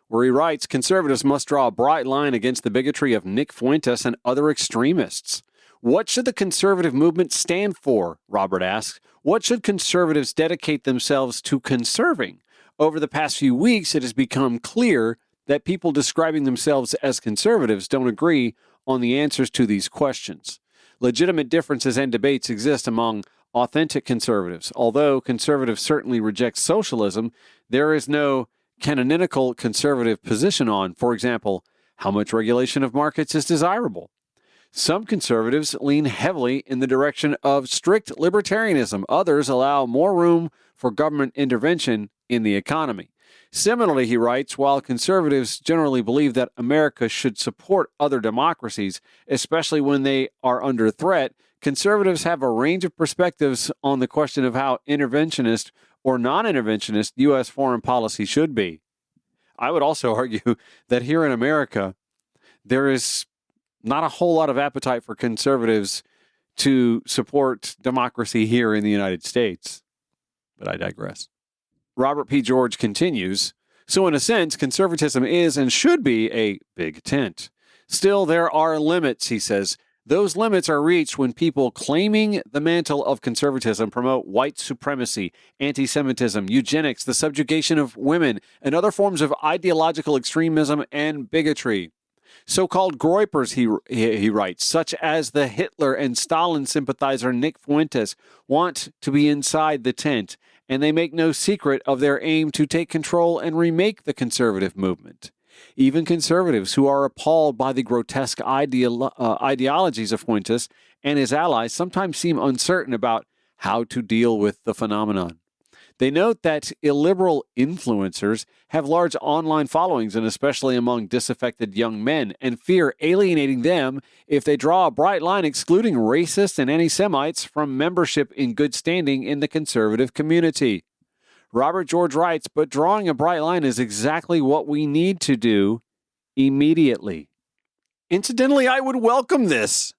where he writes, conservatives must draw a bright line against the bigotry of Nick Fuentes and other extremists. What should the conservative movement stand for? Robert asks. What should conservatives dedicate themselves to conserving? Over the past few weeks, it has become clear that people describing themselves as conservatives don't agree on the answers to these questions. Legitimate differences and debates exist among authentic conservatives. Although conservatives certainly reject socialism, there is no canonical conservative position on, for example, how much regulation of markets is desirable. Some conservatives lean heavily in the direction of strict libertarianism. Others allow more room for government intervention in the economy. Similarly, he writes, while conservatives generally believe that America should support other democracies, especially when they are under threat, conservatives have a range of perspectives on the question of how interventionist or non-interventionist U.S. foreign policy should be. I would also argue that here in America, there is not a whole lot of appetite for conservatives to support democracy here in the United States. But I digress. Robert P. George continues, so in a sense, conservatism is and should be a big tent. Still, there are limits, he says. Those limits are reached when people claiming the mantle of conservatism promote white supremacy, anti-Semitism, eugenics, the subjugation of women, and other forms of ideological extremism and bigotry. So-called groypers, he writes, such as the Hitler and Stalin sympathizer Nick Fuentes, want to be inside the tent, and they make no secret of their aim to take control and remake the conservative movement. Even conservatives who are appalled by the grotesque ideologies of Fuentes and his allies sometimes seem uncertain about how to deal with the phenomenon. They note that illiberal influencers have large online followings, and especially among disaffected young men, and fear alienating them if they draw a bright line excluding racists and anti-Semites from membership in good standing in the conservative community. Robert George writes, but drawing a bright line is exactly what we need to do immediately. Incidentally, I would welcome this.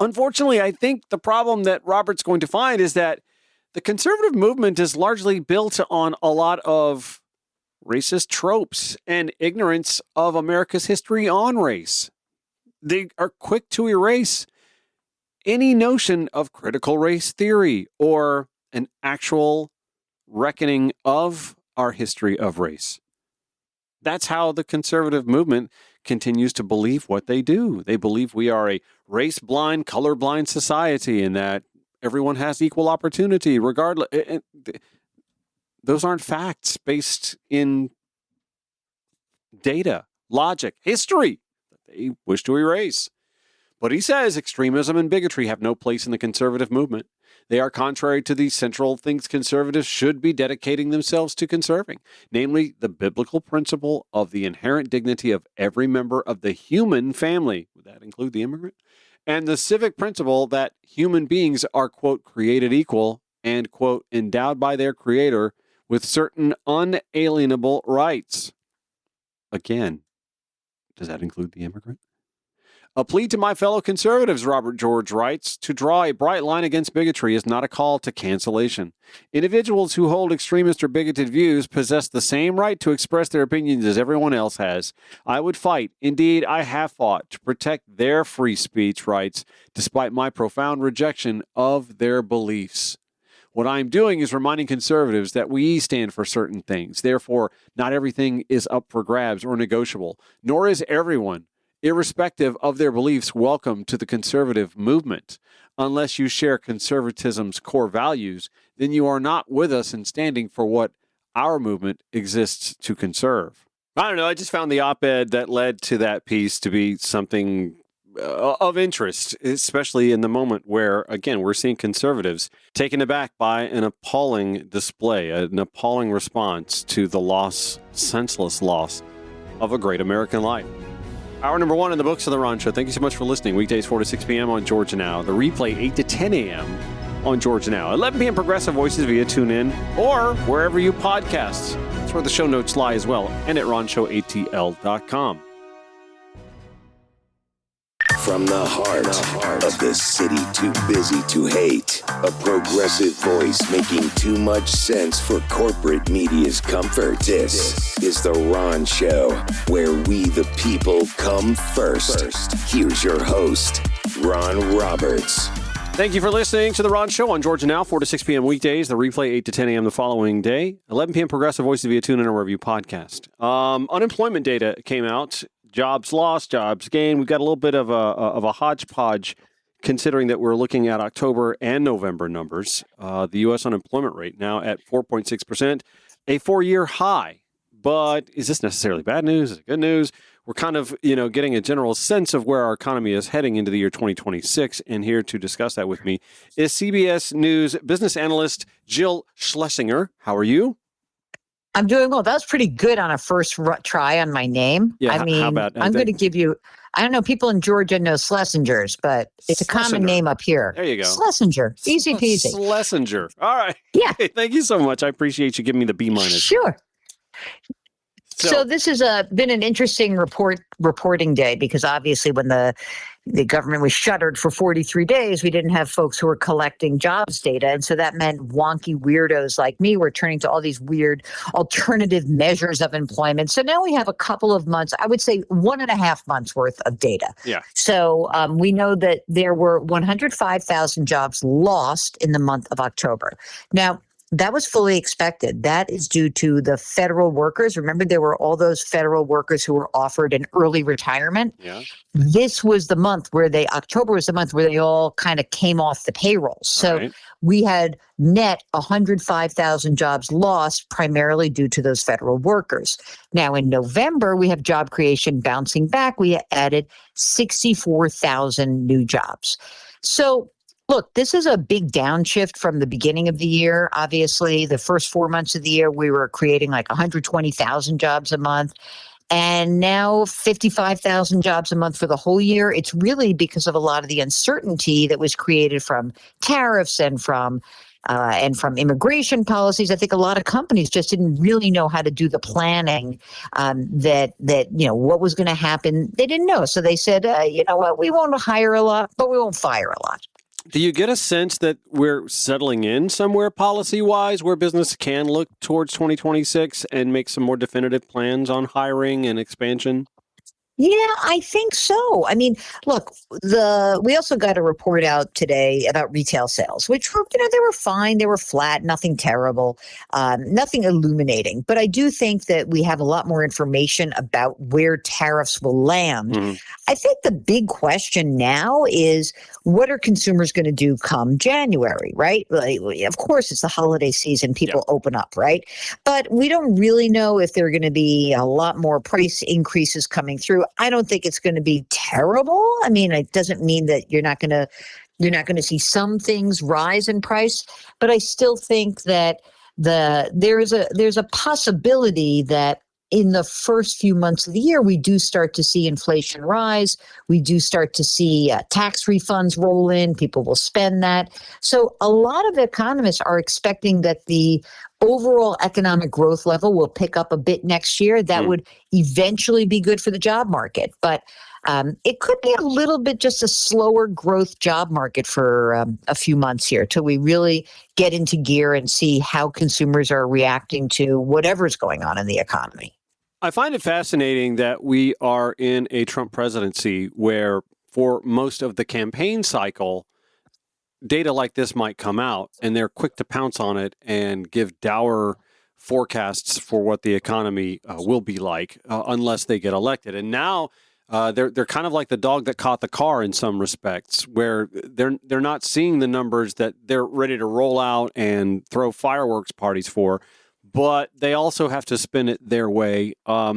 Unfortunately, I think the problem that Robert's going to find is that the conservative movement is largely built on a lot of racist tropes and ignorance of America's history on race. They are quick to erase any notion of critical race theory or an actual reckoning of our history of race. That's how the conservative movement continues to believe what they do. They believe we are a race-blind, color-blind society and that everyone has equal opportunity regardless. Those aren't facts based in data, logic, history that they wish to erase. But he says extremism and bigotry have no place in the conservative movement. They are contrary to the central things conservatives should be dedicating themselves to conserving, namely the biblical principle of the inherent dignity of every member of the human family. Would that include the immigrant? And the civic principle that human beings are, quote, created equal and, quote, endowed by their creator with certain unalienable rights. Again, does that include the immigrant? A plea to my fellow conservatives, Robert George writes, to draw a bright line against bigotry is not a call to cancellation. Individuals who hold extremist or bigoted views possess the same right to express their opinions as everyone else has. I would fight, indeed I have fought, to protect their free speech rights, despite my profound rejection of their beliefs. What I'm doing is reminding conservatives that we stand for certain things. Therefore, not everything is up for grabs or negotiable, nor is everyone, irrespective of their beliefs, welcome to the conservative movement. Unless you share conservatism's core values, then you are not with us in standing for what our movement exists to conserve. I don't know. I just found the op-ed that led to that piece to be something of interest, especially in the moment where, again, we're seeing conservatives taken aback by an appalling display, an appalling response to the senseless loss of a great American life. Hour number 1 in the books of The Ron Show. Thank you so much for listening. Weekdays 4 to 6 p.m. on Georgia Now. The replay 8 to 10 a.m. on Georgia Now. 11 p.m. Progressive Voices via TuneIn or wherever you podcast. That's where the show notes lie as well, and at ronshowatl.com. From the heart of the city too busy to hate. A progressive voice making too much sense for corporate media's comfort. This is The Ron Show, where we the people come first. Here's your host, Ron Roberts. Thank you for listening to The Ron Show on Georgia Now, 4 to 6 p.m. weekdays. The replay, 8 to 10 a.m. the following day. 11 p.m. Progressive Voices via TuneIn and Review podcast. Unemployment data came out. Jobs lost, jobs gained. We've got a little bit of a hodgepodge considering that we're looking at October and November numbers. The U.S. unemployment rate now at 4.6%, a 4-year high. But is this necessarily bad news? Is it good news? We're kind of, getting a general sense of where our economy is heading into the year 2026. And here to discuss that with me is CBS News business analyst Jill Schlesinger. How are you? I'm doing well. That was pretty good on a first try on my name. Yeah, I mean, I'm going to give you, I don't know, people in Georgia know Schlesingers, but it's a common name up here. There you go. Schlesinger. Easy peasy. Schlesinger. All right. Yeah. Hey, thank you so much. I appreciate you giving me the B-. Sure. So this has been an interesting reporting day because obviously when the government was shuttered for 43 days, we didn't have folks who were collecting jobs data. And so that meant wonky weirdos like me were turning to all these weird alternative measures of employment. So now we have a couple of months, I would say 1.5 months worth of data. Yeah. So we know that there were 105,000 jobs lost in the month of October. Now, that was fully expected. That is due to the federal workers. Remember, there were all those federal workers who were offered an early retirement. Yeah. This was the month where October was the month where they all kind of came off the payroll. So we had net 105,000 jobs lost primarily due to those federal workers. Now in November, we have job creation bouncing back. We added 64,000 new jobs. So look, this is a big downshift from the beginning of the year. Obviously, the first 4 months of the year, we were creating like 120,000 jobs a month. And now 55,000 jobs a month for the whole year. It's really because of a lot of the uncertainty that was created from tariffs and from immigration policies. I think a lot of companies just didn't really know how to do the planning that what was going to happen. They didn't know. So they said, you know what, we won't hire a lot, but we won't fire a lot. Do you get a sense that we're settling in somewhere policy-wise where business can look towards 2026 and make some more definitive plans on hiring and expansion? Yeah, I think so. I mean, look, we also got a report out today about retail sales, which were, they were fine. They were flat, nothing terrible, nothing illuminating. But I do think that we have a lot more information about where tariffs will land. Mm-hmm. I think the big question now is what are consumers going to do come January, right? Like, of course, it's the holiday season. People open up, right? But we don't really know if there are going to be a lot more price increases coming through. I don't think it's going to be terrible. I mean, it doesn't mean that you're not going to see some things rise in price, but I still think that there's a possibility that in the first few months of the year, we do start to see inflation rise. We do start to see tax refunds roll in. People will spend that. So a lot of economists are expecting that the overall economic growth level will pick up a bit next year. That would eventually be good for the job market. But it could be a little bit just a slower growth job market for a few months here till we really get into gear and see how consumers are reacting to whatever's going on in the economy. I find it fascinating that we are in a Trump presidency where for most of the campaign cycle, data like this might come out and they're quick to pounce on it and give dour forecasts for what the economy will be like unless they get elected. And now they're kind of like the dog that caught the car in some respects, where they're not seeing the numbers that they're ready to roll out and throw fireworks parties for, but they also have to spin it their way. How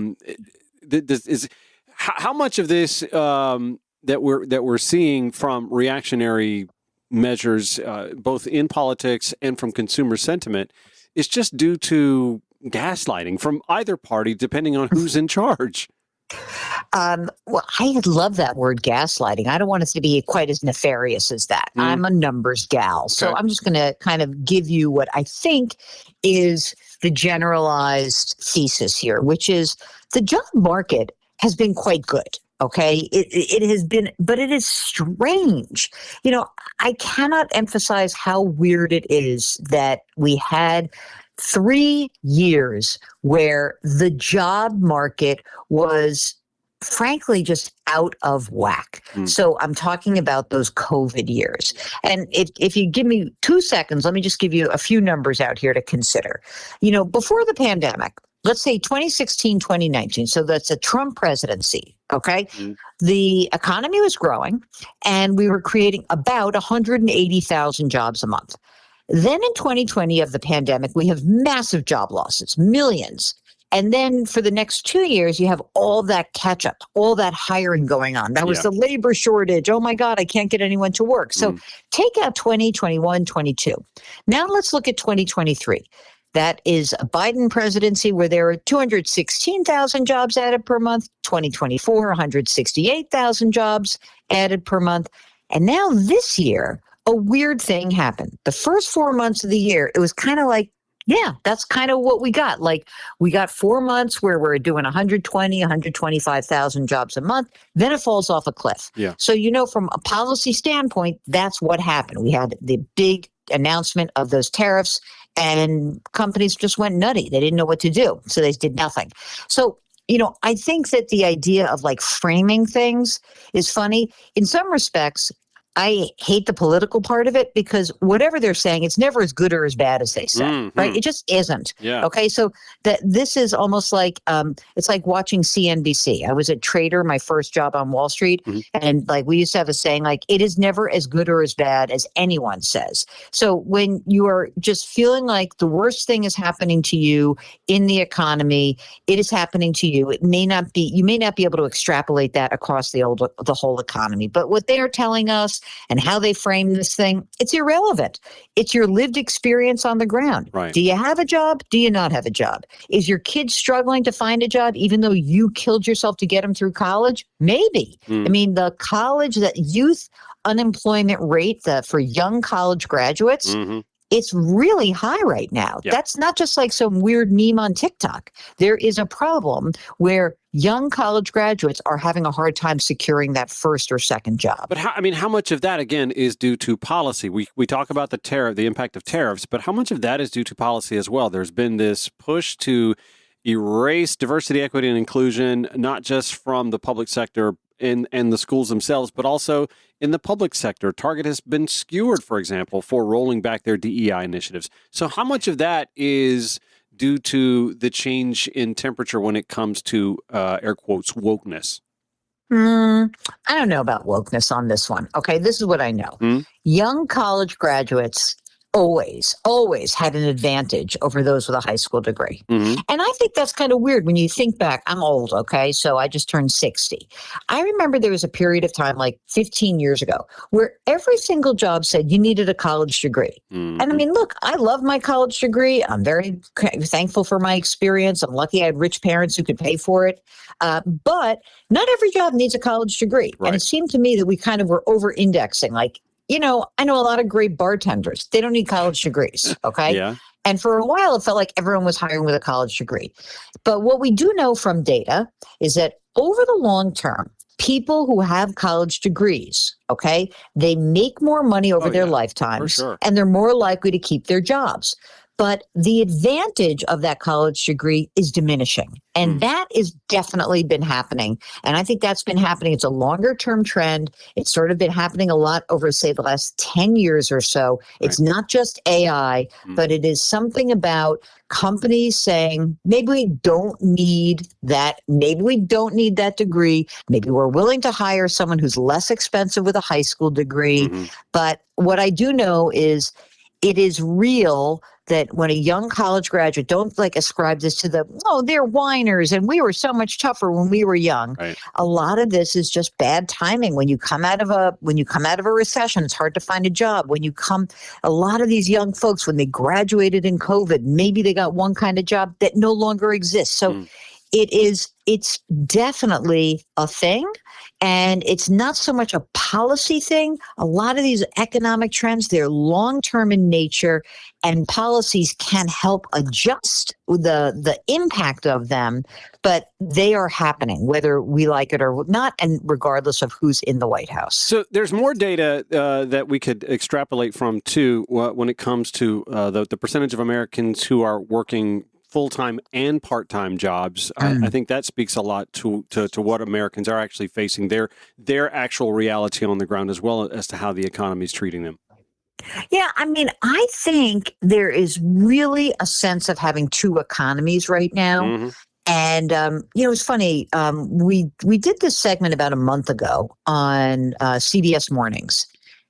much of this that we're seeing from reactionary measures, both in politics and from consumer sentiment, is just due to gaslighting from either party, depending on who's in charge? Well, I love that word gaslighting. I don't want it to be quite as nefarious as that. I'm a numbers gal. So I'm just going to kind of give you what I think is the generalized thesis here, which is the job market has been quite good. Okay. It has been, but it is strange. I cannot emphasize how weird it is that we had 3 years where the job market was frankly just out of whack. So I'm talking about those COVID years. And if you give me 2 seconds, let me just give you a few numbers out here to consider. Before the pandemic, let's say 2016, 2019. So that's a Trump presidency. Okay. The economy was growing and we were creating about 180,000 jobs a month. Then in 2020 of the pandemic, we have massive job losses, millions. And then for the next 2 years, you have all that catch up, all that hiring going on. That was the labor shortage. Oh my God, I can't get anyone to work. So take out 2021, 22. Now let's look at 2023. That is a Biden presidency where there are 216,000 jobs added per month, 2024, 168,000 jobs added per month. And now this year, a weird thing happened. The first 4 months of the year, it was kind of like, yeah, that's kind of what we got. Like we got 4 months where we're doing 120, 125,000 jobs a month. Then it falls off a cliff. Yeah. So, from a policy standpoint, that's what happened. We had the big announcement of those tariffs and companies just went nutty. They didn't know what to do. So they did nothing. So, I think that the idea of like framing things is funny. In some respects, I hate the political part of it because whatever they're saying, it's never as good or as bad as they say, right? It just isn't. Yeah. Okay. So this is almost like, it's like watching CNBC. I was a trader, my first job on Wall Street. And like, we used to have a saying like, it is never as good or as bad as anyone says. So when you are just feeling like the worst thing is happening to you in the economy, it is happening to you. It may not be, you may not be able to extrapolate that across the whole economy, but what they are telling us and how they frame this thing, it's irrelevant. It's your lived experience on the ground. Right. Do you have a job? Do you not have a job? Is your kid struggling to find a job even though you killed yourself to get them through college? Maybe. I mean, the youth unemployment rate for young college graduates, it's really high right now. Yeah. That's not just like some weird meme on TikTok. There is a problem where young college graduates are having a hard time securing that first or second job. But how much of that, again, is due to policy? We talk about the impact of tariffs, but how much of that is due to policy as well? There's been this push to erase diversity, equity, and inclusion, not just from the public sector and the schools themselves, but also in the public sector. Target has been skewered, for example, for rolling back their DEI initiatives. So how much of that is due to the change in temperature when it comes to, air quotes, wokeness? I don't know about wokeness on this one. Okay, this is what I know. Young college graduates always had an advantage over those with a high school degree. And I think that's kind of weird when you think back. I'm old, okay? So I just turned 60. I remember there was a period of time like 15 years ago where every single job said you needed a college degree. And I mean, look, I love my college degree. I'm very thankful for my experience. I'm lucky I had rich parents who could pay for it. But not every job needs a college degree. Right. And it seemed to me that we kind of were over-indexing, like, I know a lot of great bartenders. They don't need college degrees, okay? Yeah. And for a while, it felt like everyone was hiring with a college degree. But what we do know from data is that over the long term, people who have college degrees, okay, they make more money over their lifetimes, sure. and they're more likely to keep their jobs. But the advantage of that college degree is diminishing. And that has definitely been happening. And I think that's been happening. It's a longer term trend. It's sort of been happening a lot over, say, the last 10 years or so. It's not just AI, but it is something about companies saying, maybe we don't need that. Maybe we don't need that degree. Maybe we're willing to hire someone who's less expensive with a high school degree. But what I do know is it is real that when a young college graduate, don't like ascribe this to they're whiners and we were so much tougher when we were young. Right. A lot of this is just bad timing. When you come out of a recession, it's hard to find a job. A lot of these young folks, when they graduated in COVID, maybe they got one kind of job that no longer exists. So it's definitely a thing. And it's not so much a policy thing. A lot of these economic trends, they're long-term in nature, and policies can help adjust the impact of them, but they are happening, whether we like it or not, and regardless of who's in the White House. So there's more data that we could extrapolate from, too, when it comes to the percentage of Americans who are working full-time and part-time jobs. I think that speaks a lot to what Americans are actually facing, their actual reality on the ground, as well as to how the economy is treating them. Yeah, I mean, I think there is really a sense of having two economies right now. Mm-hmm. And, it's funny. We did this segment about a month ago on CBS Mornings.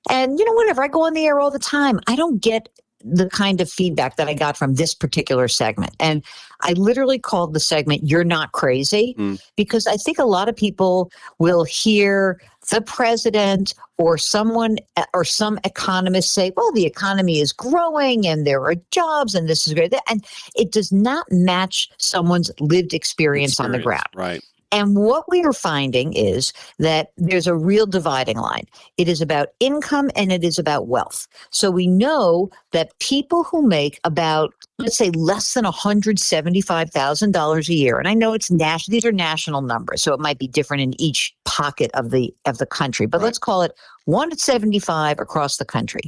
And, whenever I go on the air all the time, I don't get the kind of feedback that I got from this particular segment. And I literally called the segment, "You're Not Crazy," because I think a lot of people will hear the president or someone or some economist say, well, the economy is growing and there are jobs and this is great. And it does not match someone's lived experience on the ground. Right. And what we are finding is that there's a real dividing line. It is about income and it is about wealth. So we know that people who make about, let's say, less than $175,000 a year, and I know it's national; these are national numbers, so it might be different in each pocket of the country. But let's call it 175 across the country.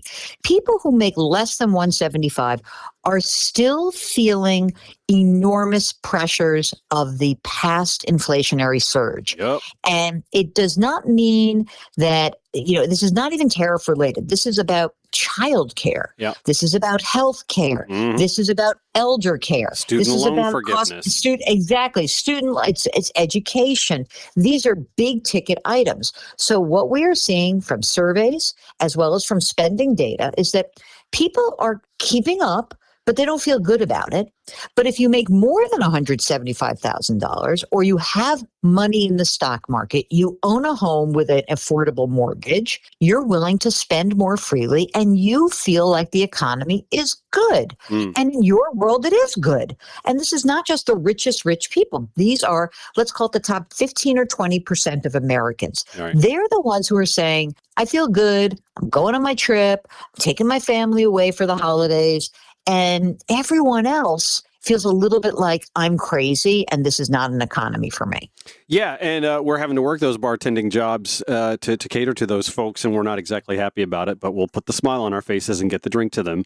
People who make less than 175 are still feeling enormous pressures of the past inflationary surge. Yep. And it does not mean that, this is not even tariff related. This is about child care. Yep. This is about health care. Mm-hmm. This is about elder care. Student this is loan about forgiveness. Student, it's education. These are big ticket items. So what we are seeing from surveys as well as from spending data is that people are keeping up, but they don't feel good about it. But if you make more than $175,000 or you have money in the stock market, you own a home with an affordable mortgage, you're willing to spend more freely and you feel like the economy is good. And in your world, it is good. And this is not just the richest rich people. These are, let's call it the top 15 or 20% of Americans. Right. They're the ones who are saying, I feel good. I'm going on my trip, I'm taking my family away for the holidays. And everyone else feels a little bit like I'm crazy and this is not an economy for me. Yeah, and we're having to work those bartending jobs to cater to those folks, and we're not exactly happy about it, but we'll put the smile on our faces and get the drink to them.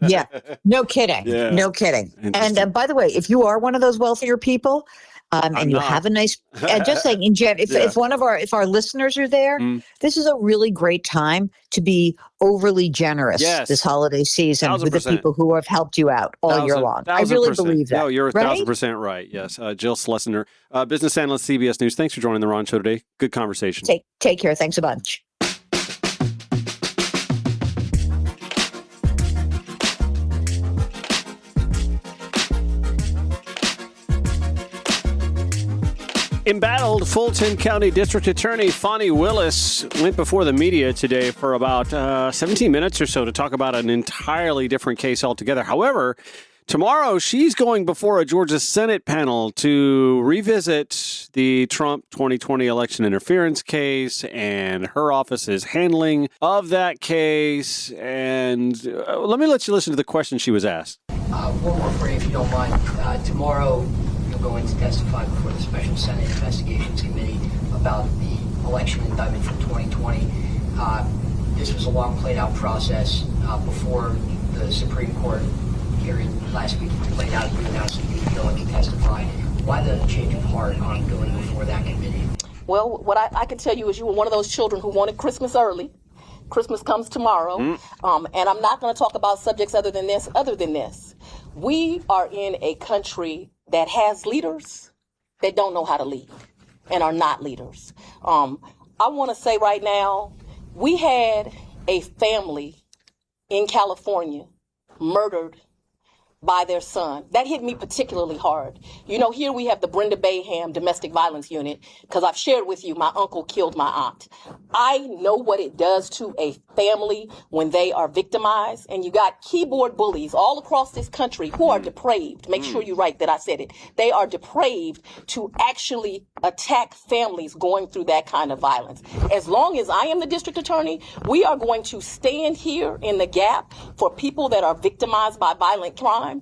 Yeah, no kidding. Yeah. No kidding. And by the way, if you are one of those wealthier people, and you have a nice, just saying, in Jen, if our listeners are there, this is a really great time to be overly generous this holiday season 1,000%. with the people who have helped you out all year long. I really believe that. No, you're right? 1,000% right. Yes. Jill Schlesinger, business analyst, CBS News. Thanks for joining the Ron Show today. Good conversation. Take care. Thanks a bunch. Embattled Fulton County District Attorney Fani Willis went before the media today for about 17 minutes or so to talk about an entirely different case altogether. However, tomorrow she's going before a Georgia Senate panel to revisit the Trump 2020 election interference case and her office's handling of that case. And let me let you listen to the question she was asked. One more for you, if you don't mind. Tomorrow, going to testify before the Special Senate Investigations Committee about the election indictment from 2020. This was a long played-out process before the Supreme Court hearing last week played out. You announced that you were going to testify. Why the change of heart on going before that committee? Well, what I can tell you is you were one of those children who wanted Christmas early. Christmas comes tomorrow, and I'm not going to talk about subjects other than this. We are in a country that has leaders that don't know how to lead and are not leaders. I want to say right now, we had a family in California murdered by their son. That hit me particularly hard. You know, here we have the Brenda Bayham Domestic Violence Unit, because I've shared with you, my uncle killed my aunt. I know what it does to a family when they are victimized, and you got keyboard bullies all across this country who are depraved. Make sure you're right that I said it. They are depraved to actually attack families going through that kind of violence. As long as I am the district attorney, we are going to stand here in the gap for people that are victimized by violent crime.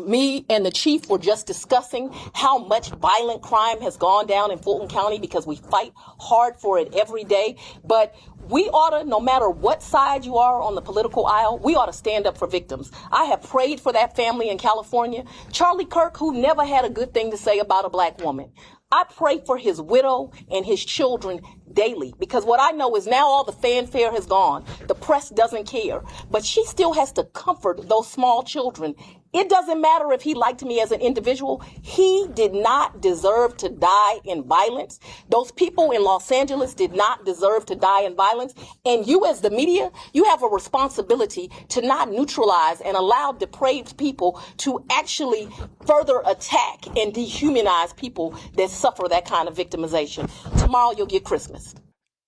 Me and the chief were just discussing how much violent crime has gone down in Fulton County because we fight hard for it every day. But we ought to, no matter what side you are on the political aisle, we ought to stand up for victims. I have prayed for that family in California. Charlie Kirk, who never had a good thing to say about a black woman. I pray for his widow and his children daily, because what I know is now all the fanfare has gone. The press doesn't care, but she still has to comfort those small children. It doesn't matter if he liked me as an individual. He did not deserve to die in violence. Those people in Los Angeles did not deserve to die in violence. And you as the media, you have a responsibility to not neutralize and allow depraved people to actually further attack and dehumanize people that suffer that kind of victimization. Tomorrow you'll get Christmas.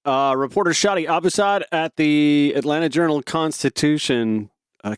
Reporter Shadi Abusad at the Atlanta Journal-Constitution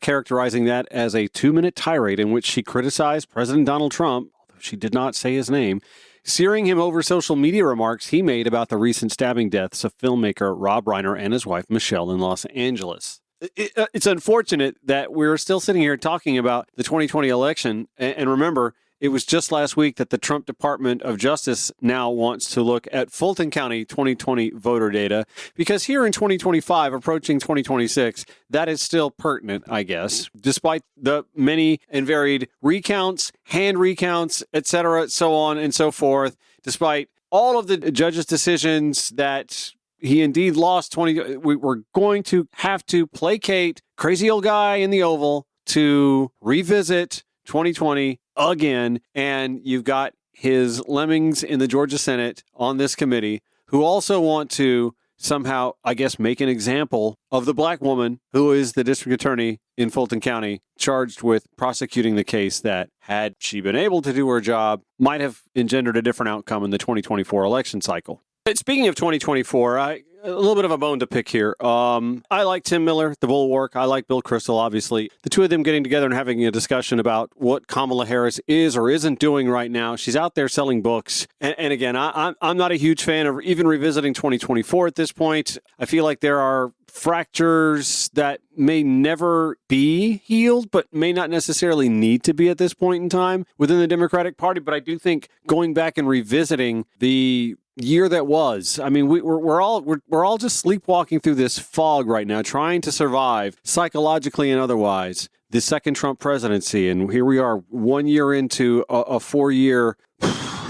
characterizing that as a 2-minute tirade in which she criticized President Donald Trump, although she did not say his name, searing him over social media remarks he made about the recent stabbing deaths of filmmaker Rob Reiner and his wife Michelle in Los Angeles. It's unfortunate that we're still sitting here talking about the 2020 election. And remember, it was just last week that the Trump Department of Justice now wants to look at Fulton County 2020 voter data, because here in 2025, approaching 2026, that is still pertinent, I guess, despite the many and varied recounts, hand recounts, et cetera, so on and so forth, despite all of the judge's decisions that he indeed lost we're going to have to placate crazy old guy in the Oval to revisit 2020 again, and you've got his lemmings in the Georgia Senate on this committee who also want to somehow, I guess, make an example of the black woman who is the district attorney in Fulton County charged with prosecuting the case that, had she been able to do her job, might have engendered a different outcome in the 2024 election cycle. But speaking of 2024, a little bit of a bone to pick here. I like Tim Miller, the Bulwark. I like Bill Kristol, obviously. The two of them getting together and having a discussion about what Kamala Harris is or isn't doing right now. She's out there selling books. And again, I'm not a huge fan of even revisiting 2024 at this point. I feel like there are fractures that may never be healed, but may not necessarily need to be at this point in time within the Democratic Party. But I do think going back and revisiting the year that was, I mean, we're all just sleepwalking through this fog right now, trying to survive psychologically and otherwise the second Trump presidency. And here we are 1 year into a 4-year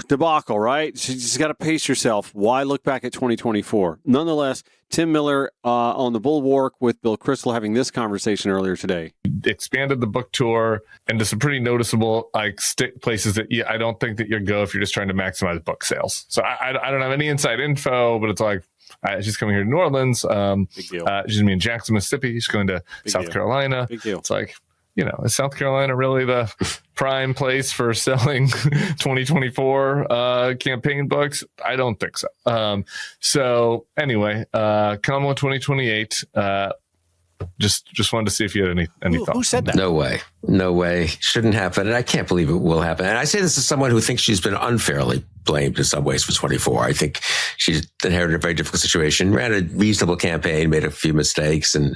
debacle, right? You just got to pace yourself. Why look back at 2024? Nonetheless, Tim Miller on the Bulwark with Bill Kristol having this conversation earlier today. Expanded the book tour into some pretty noticeable places that I don't think that you'd go if you're just trying to maximize book sales. So I don't have any inside info, but it's like she's coming here to New Orleans. Big deal. She's going to be in Jackson, Mississippi. She's going to South Carolina. Big deal. It's like, is South Carolina really the prime place for selling 2024 campaign books? I don't think so. So anyway, Kamala 2028. Just wanted to see if you had any thoughts. Who said that? No way. Shouldn't happen. And I can't believe it will happen. And I say this as someone who thinks she's been unfairly blamed in some ways for 24. I think she's inherited a very difficult situation, ran a reasonable campaign, made a few mistakes, and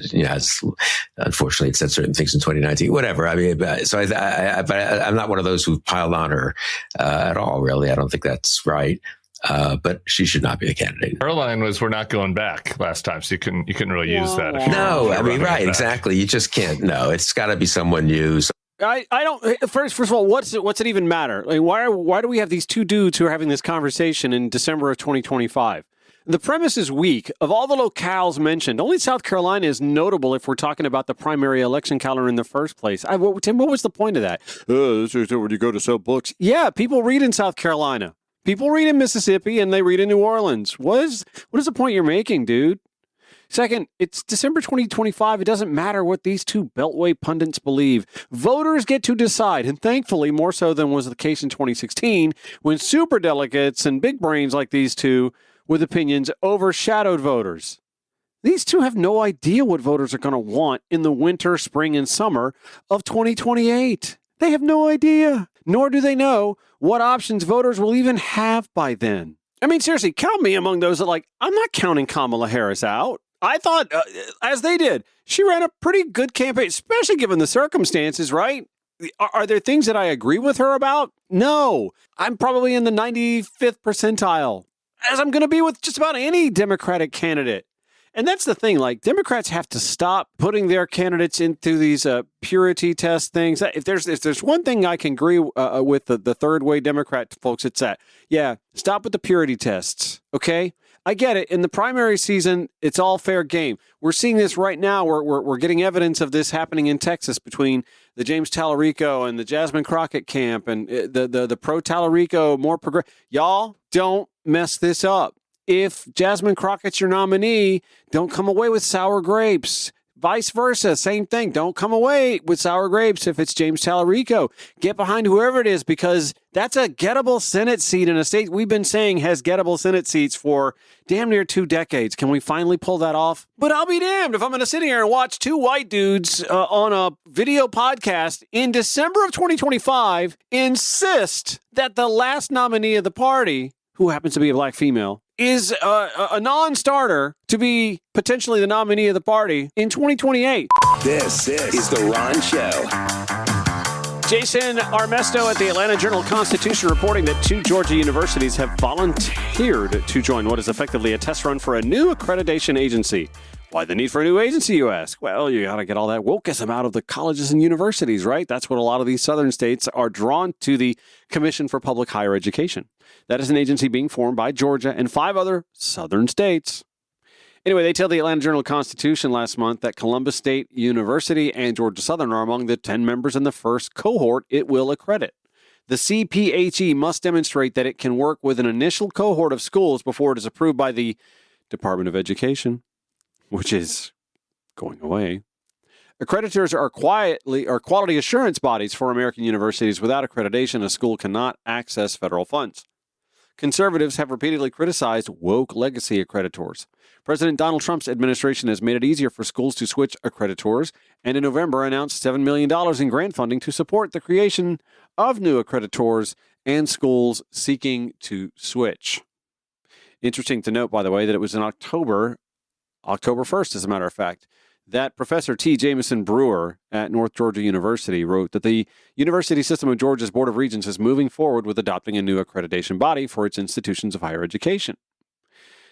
unfortunately it said certain things in 2019. Whatever. I mean, so I'm not one of those who piled on her at all. Really, I don't think that's right. But she should not be the candidate. Her line was, "We're not going back" last time, so you couldn't really use that. No, I mean, right, exactly. You just can't. No, it's got to be someone new. I don't. First of all, what's it even matter? Like, why do we have these two dudes who are having this conversation in December of 2025? The premise is weak. Of all the locales mentioned, only South Carolina is notable if we're talking about the primary election calendar in the first place. Tim, what was the point of that? This is where you go to sell books. Yeah, people read in South Carolina. People read in Mississippi and they read in New Orleans. What is the point you're making, dude? Second, it's December 2025. It doesn't matter what these two Beltway pundits believe. Voters get to decide, and thankfully more so than was the case in 2016, when superdelegates and big brains like these two with opinions overshadowed voters. These two have no idea what voters are going to want in the winter, spring, and summer of 2028. They have no idea, nor do they know what options voters will even have by then. I mean, seriously, count me among those that I'm not counting Kamala Harris out. I thought, as they did, she ran a pretty good campaign, especially given the circumstances, right? Are there things that I agree with her about? No. I'm probably in the 95th percentile, as I'm going to be with just about any Democratic candidate. And that's the thing, Democrats have to stop putting their candidates into these purity test things. If there's one thing I can agree with the third way Democrat folks, it's that. Yeah, stop with the purity tests, okay? I get it. In the primary season, it's all fair game. We're seeing this right now. We're getting evidence of this happening in Texas between the James Tallarico and the Jasmine Crockett camp and the pro-Tallarico, more progressive. Y'all don't mess this up. If Jasmine Crockett's your nominee, don't come away with sour grapes. Vice versa, same thing. Don't come away with sour grapes if it's James Tallarico. Get behind whoever it is, because that's a gettable Senate seat in a state we've been saying has gettable Senate seats for damn near 2 decades. Can we finally pull that off? But I'll be damned if I'm going to sit here and watch two white dudes on a video podcast in December of 2025 insist that the last nominee of the party, who happens to be a black female, is a non-starter to be potentially the nominee of the party in 2028. This is The Ron Show. Jason Armesto at the Atlanta Journal-Constitution reporting that 2 Georgia universities have volunteered to join what is effectively a test run for a new accreditation agency. Why the need for a new agency, you ask? Well, you got to get all that wokeism out of the colleges and universities, right? That's what a lot of these southern states are drawn to the Commission for Public Higher Education. That is an agency being formed by Georgia and 5 other southern states. Anyway, they tell the Atlanta Journal-Constitution last month that Columbus State University and Georgia Southern are among the 10 members in the first cohort it will accredit. The CPHE must demonstrate that it can work with an initial cohort of schools before it is approved by the Department of Education, which is going away. Accreditors are quality assurance bodies for American universities. Without accreditation, a school cannot access federal funds. Conservatives have repeatedly criticized woke legacy accreditors. President Donald Trump's administration has made it easier for schools to switch accreditors, and in November announced $7 million in grant funding to support the creation of new accreditors and schools seeking to switch. Interesting to note, by the way, that it was in October 1st, as a matter of fact, that Professor T. Jamison Brewer at North Georgia University wrote that the University System of Georgia's Board of Regents is moving forward with adopting a new accreditation body for its institutions of higher education.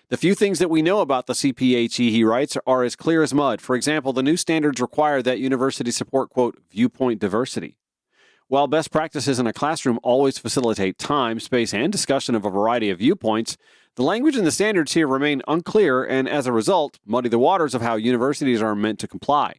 The few things that we know about the CPHE, he writes, are as clear as mud. For example, the new standards require that universities support, quote, viewpoint diversity. While best practices in a classroom always facilitate time, space, and discussion of a variety of viewpoints, the language and the standards here remain unclear and, as a result, muddy the waters of how universities are meant to comply.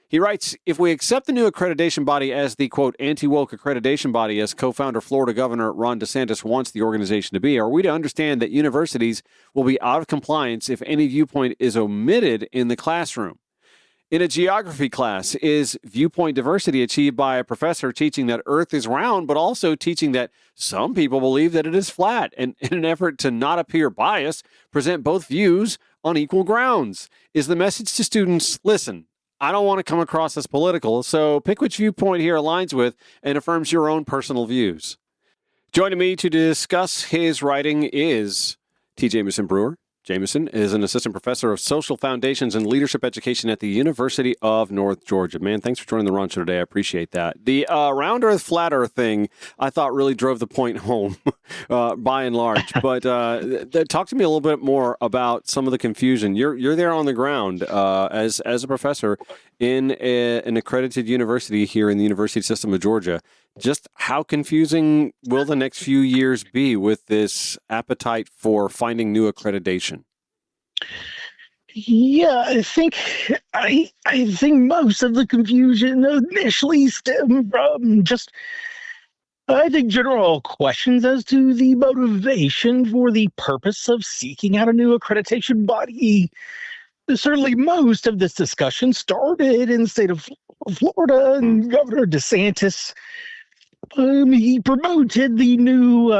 He writes, if we accept the new accreditation body as the, quote, anti-woke accreditation body, as co-founder Florida Governor Ron DeSantis wants the organization to be, are we to understand that universities will be out of compliance if any viewpoint is omitted in the classroom? In a geography class, is viewpoint diversity achieved by a professor teaching that Earth is round, but also teaching that some people believe that it is flat, and in an effort to not appear biased, present both views on equal grounds? Is the message to students, listen, I don't want to come across as political, so pick which viewpoint here aligns with and affirms your own personal views? Joining me to discuss his writing is T. Jamison Brewer. Jamison is an assistant professor of social foundations and leadership education at the University of North Georgia. Man, thanks for joining the Ron Show today. I appreciate that. The round earth, flat earth thing, I thought really drove the point home by and large. But talk to me a little bit more about some of the confusion. You're there on the ground as a professor in an accredited university here in the University System of Georgia. Just how confusing will the next few years be with this appetite for finding new accreditation? Yeah, I think most of the confusion initially stemmed from just, I think, general questions as to the motivation for the purpose of seeking out a new accreditation body. certainly most of this discussion started in the state of Florida, and Governor DeSantis, he promoted the new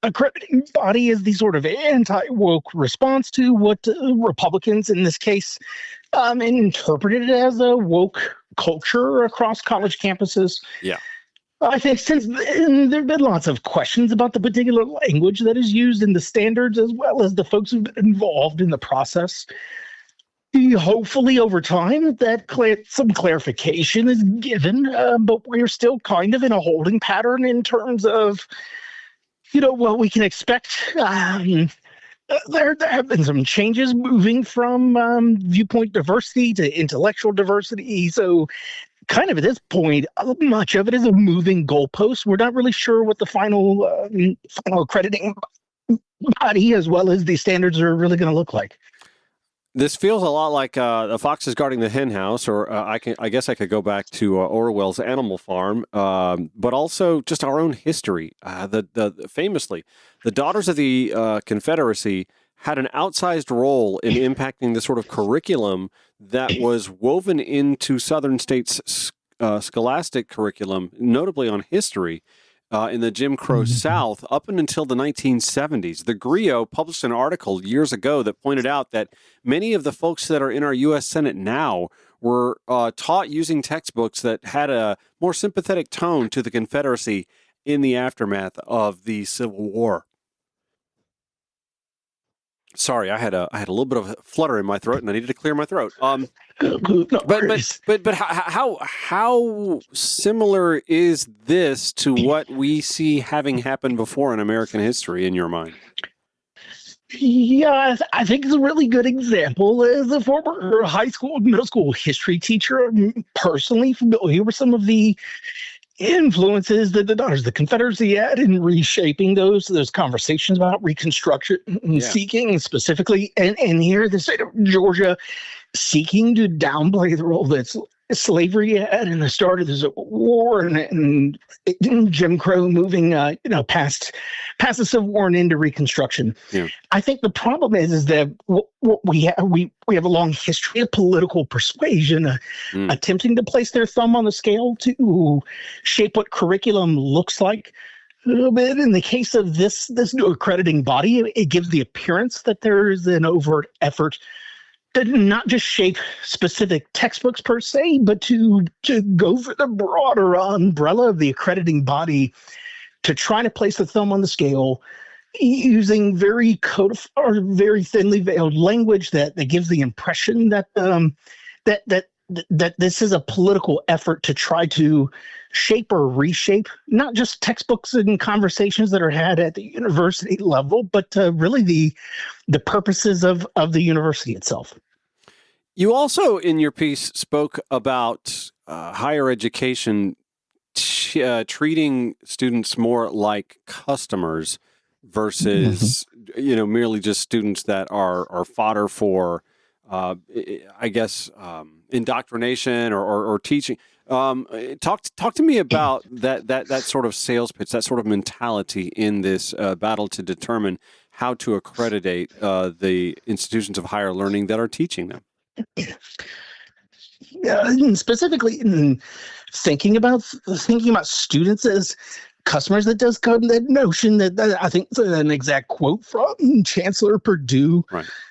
accrediting body as the sort of anti-woke response to what Republicans, in this case, interpreted as a woke culture across college campuses. Yeah. I think since then, there have been lots of questions about the particular language that is used in the standards, as well as the folks who've been involved in the process. Hopefully, over time, that some clarification is given, but we're still kind of in a holding pattern in terms of, what we can expect. There have been some changes moving from viewpoint diversity to intellectual diversity. So kind of at this point, much of it is a moving goalpost. We're not really sure what the final accrediting body as well as the standards are really going to look like. This feels a lot like the fox is guarding the hen house, or I guess I could go back to Orwell's Animal Farm, but also just our own history. Famously, the Daughters of the Confederacy had an outsized role in impacting the sort of curriculum that was woven into Southern states' scholastic curriculum, notably on history. In the Jim Crow South up until the 1970s. The Griot published an article years ago that pointed out that many of the folks that are in our U.S. Senate now were taught using textbooks that had a more sympathetic tone to the Confederacy in the aftermath of the Civil War. Sorry, I had a little bit of a flutter in my throat, and I needed to clear my throat. But how similar is this to what we see having happened before in American history, in your mind? Yeah, I think it's a really good example. As a former high school, middle school history teacher, I'm personally familiar with some of the influences that the Daughters of the Confederacy had in reshaping those conversations about Reconstruction seeking, specifically, and here the state of Georgia seeking to downplay the role that slavery had in the start of this war and Jim Crow moving past the Civil War and into Reconstruction. Yeah. I think the problem is that we have a long history of political persuasion attempting to place their thumb on the scale to shape what curriculum looks like. A little bit in the case of this new accrediting body, it gives the appearance that there is an overt effort to not just shape specific textbooks per se, but to go for the broader umbrella of the accrediting body to try to place the thumb on the scale using very thinly veiled language that gives the impression that this is a political effort to try to shape or reshape not just textbooks and conversations that are had at the university level, but really the purposes of the university itself. You also, in your piece, spoke about higher education treating students more like customers versus, merely just students that are fodder for, indoctrination or teaching. Talk to me about that sort of sales pitch, that sort of mentality in this battle to determine how to accreditate the institutions of higher learning that are teaching them. Specifically in thinking about students as customers, that does come that notion that I think an exact quote from Chancellor Perdue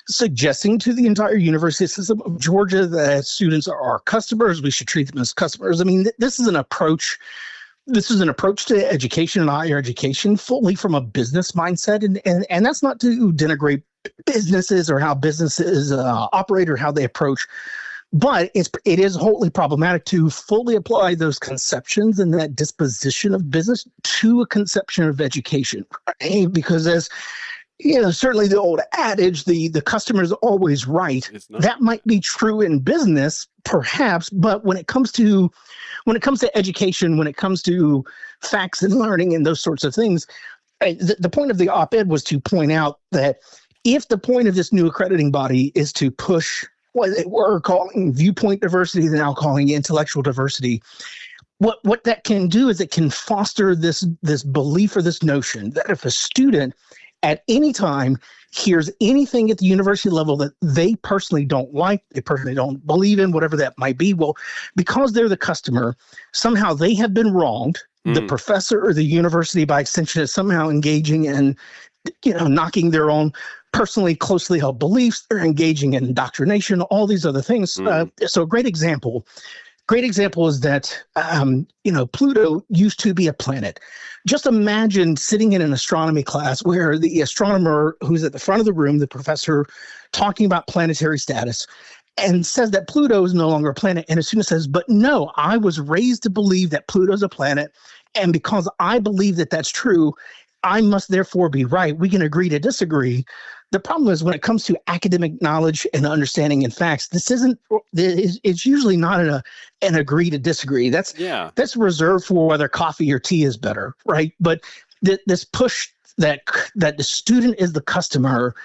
suggesting to the entire university system of Georgia that students are our customers. We should treat them as customers. I mean, this is an approach to education and higher education fully from a business mindset. And that's not to denigrate businesses or how businesses operate or how they approach, but it is wholly problematic to fully apply those conceptions and that disposition of business to a conception of education, right? Because as certainly the old adage, the customer is always right. That might be true in business, perhaps, but when it comes to education, when it comes to facts and learning and those sorts of things, the point of the op-ed was to point out that if the point of this new accrediting body is to push what they were calling viewpoint diversity, they're now calling intellectual diversity, what that can do is it can foster this belief or this notion that if a student at any time hears anything at the university level that they personally don't like, they personally don't believe in, whatever that might be, well, because they're the customer, somehow they have been wronged. The professor or the university, by extension, is somehow engaging in, knocking their own personally closely held beliefs. They're engaging in indoctrination, all these other things. So a great example is that, Pluto used to be a planet. Just imagine sitting in an astronomy class where the astronomer who's at the front of the room, the professor, talking about planetary status, and says that Pluto is no longer a planet. And as soon as says, but no, I was raised to believe that Pluto's a planet. And because I believe that that's true, I must therefore be right. We can agree to disagree. The problem is when it comes to academic knowledge and understanding and facts, it's usually not an agree to disagree. That's reserved for whether coffee or tea is better, right? But this push that the student is the customer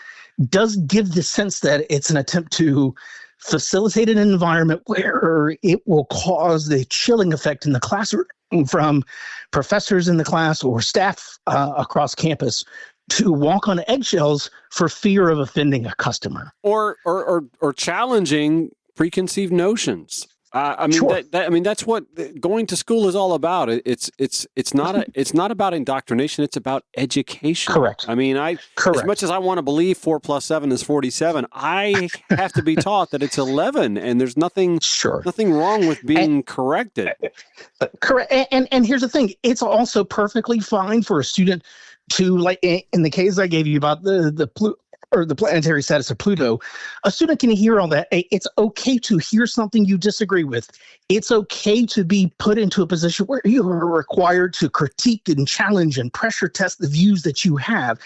does give the sense that it's an attempt to facilitate an environment where it will cause the chilling effect in the classroom from professors in the class or staff across campus to walk on eggshells for fear of offending a customer or challenging preconceived notions. Sure. That's what going to school is all about. It's not about indoctrination. It's about education. Correct. Correct. As much as I want to believe 4 + 7 is 47, I have to be taught that it's 11, and there's nothing wrong with being corrected. Correct. And here's the thing: it's also perfectly fine for a student to, like in the case I gave you about the planetary status of Pluto, a student can hear all that. It's okay to hear something you disagree with. It's okay to be put into a position where you are required to critique and challenge and pressure test the views that you have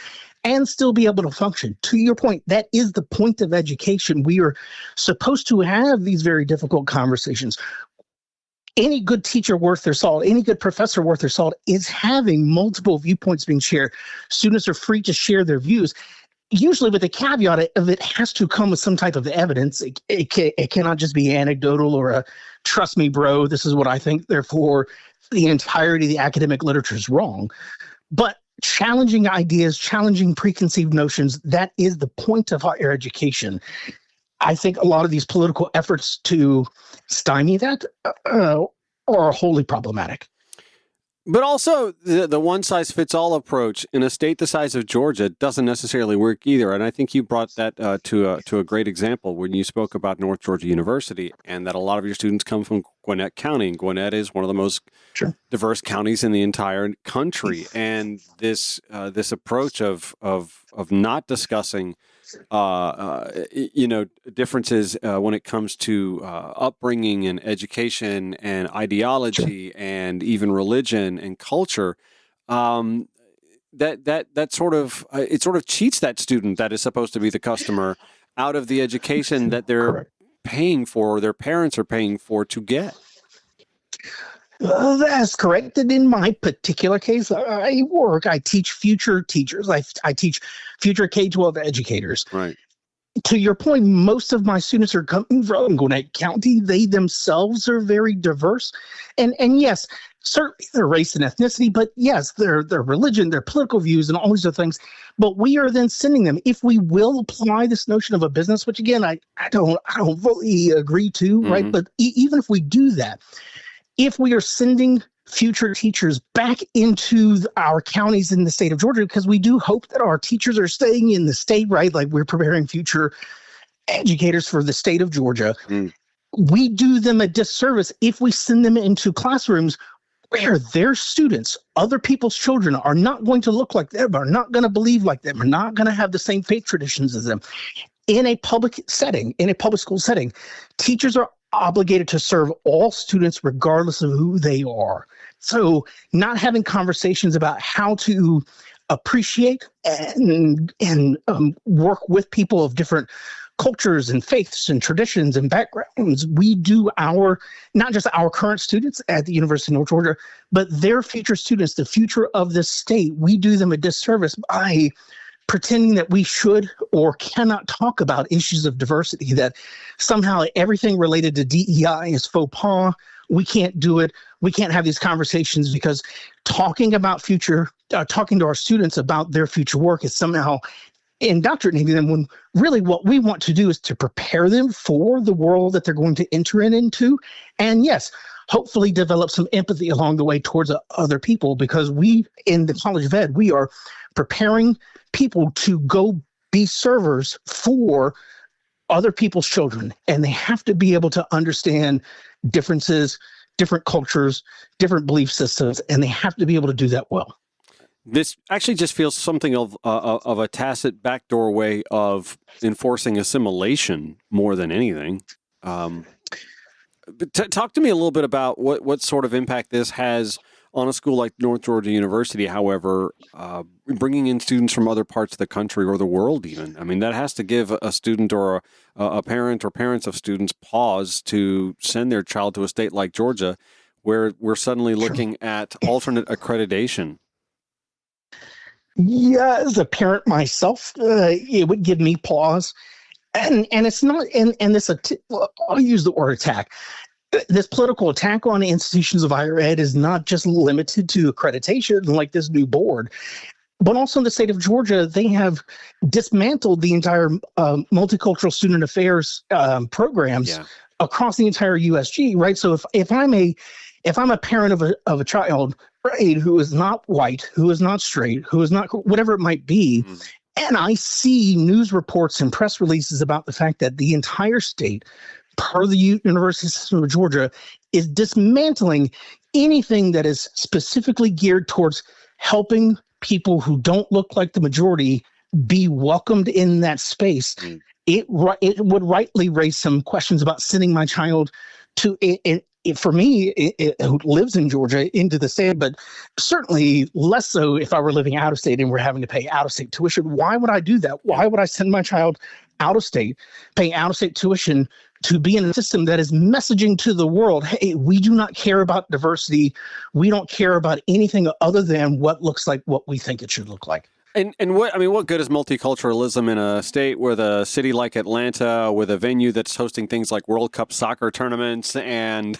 and still be able to function. To your point, that is the point of education. We are supposed to have these very difficult conversations. Any good teacher worth their salt, any good professor worth their salt is having multiple viewpoints being shared. Students are free to share their views. Usually with the caveat of it has to come with some type of evidence. It cannot just be anecdotal or a trust me, bro, this is what I think, therefore the entirety of the academic literature is wrong. But challenging ideas, challenging preconceived notions, that is the point of higher education. I think a lot of these political efforts to stymie that are wholly problematic. But also, the one-size-fits-all approach in a state the size of Georgia doesn't necessarily work either. And I think you brought that to a great example when you spoke about North Georgia University and that a lot of your students come from Gwinnett County. And Gwinnett is one of the most diverse counties in the entire country. And this approach of not discussing differences when it comes to upbringing and education and ideology and even religion and culture, that sort of cheats that student that is supposed to be the customer out of the education that they're paying for, or their parents are paying for to get. That's correct. And in my particular case, I teach future teachers. I teach future K-12 educators. Right. To your point, most of my students are coming from Gwinnett County. They themselves are very diverse. And yes, certainly their race and ethnicity, but yes, their religion, their political views, and all these other things. But we are then sending them, if we will apply this notion of a business, which again, I don't fully agree to, right? But even if we do that, if we are sending future teachers back into our counties in the state of Georgia, because we do hope that our teachers are staying in the state, right? Like we're preparing future educators for the state of Georgia. We do them a disservice if we send them into classrooms where their students, other people's children, are not going to look like them, are not going to believe like them, are not going to have the same faith traditions as them. In a public setting, in a public school setting, teachers are obligated to serve all students regardless of who they are. So not having conversations about how to appreciate and work with people of different cultures and faiths and traditions and backgrounds, we do not just our current students at the University of North Georgia, but their future students, the future of this state, we do them a disservice by pretending that we should or cannot talk about issues of diversity, that somehow everything related to DEI is faux pas. We can't do it. We can't have these conversations because talking to our students about their future work is somehow indoctrinating them, when really what we want to do is to prepare them for the world that they're going to enter into. And yes, hopefully develop some empathy along the way towards other people, because we in the College of Ed, we are preparing people to go be servers for other people's children, and they have to be able to understand differences, different cultures, different belief systems, and they have to be able to do that well. This actually just feels something of a tacit backdoor way of enforcing assimilation more than anything. But talk to me a little bit about what sort of impact this has on a school like North Georgia University, however, bringing in students from other parts of the country or the world even. I mean, that has to give a student or a parent or parents of students pause to send their child to a state like Georgia, where we're suddenly looking at alternate accreditation. Yeah, as a parent myself, it would give me pause. And it's not, and this, I'll use the word attack. This political attack on institutions of higher ed is not just limited to accreditation like this new board, but also in the state of Georgia, they have dismantled the entire multicultural student affairs programs across the entire USG, right? So if I'm a parent of a child, right, who is not white, who is not straight, who is not whatever it might be, and I see news reports and press releases about the fact that the entire state, per the University System of Georgia, is dismantling anything that is specifically geared towards helping people who don't look like the majority be welcomed in that space, it would rightly raise some questions about sending my child to for me, who lives in Georgia, into the state, but certainly less so if I were living out of state and we're having to pay out of state tuition. Why would I do that? Why would I send my child out of state, paying out of state tuition to be in a system that is messaging to the world, hey, we do not care about diversity. We don't care about anything other than what looks like what we think it should look like. And what good is multiculturalism in a state with a city like Atlanta, with a venue that's hosting things like World Cup soccer tournaments and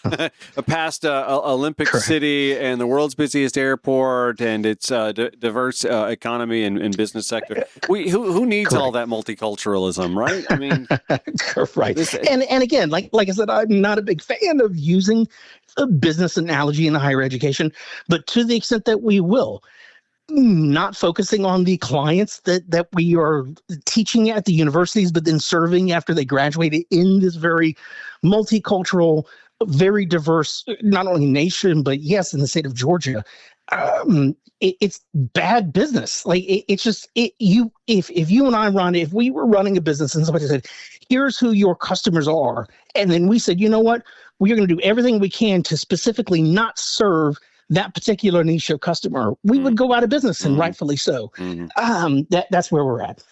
a past Olympic city and the world's busiest airport and its diverse economy and business sector? Who needs all that multiculturalism, right? I mean, right. And again, like I said, I'm not a big fan of using a business analogy in higher education, but to the extent that we will, not focusing on the clients that we are teaching at the universities, but then serving after they graduated in this very multicultural, very diverse, not only nation, but yes, in the state of Georgia. It's bad business. Like it's just if you and I, Ron, if we were running a business and somebody said, here's who your customers are, and then we said, you know what, we're going to do everything we can to specifically not serve that particular niche of customer, we would go out of business, and rightfully so. That's where we're at.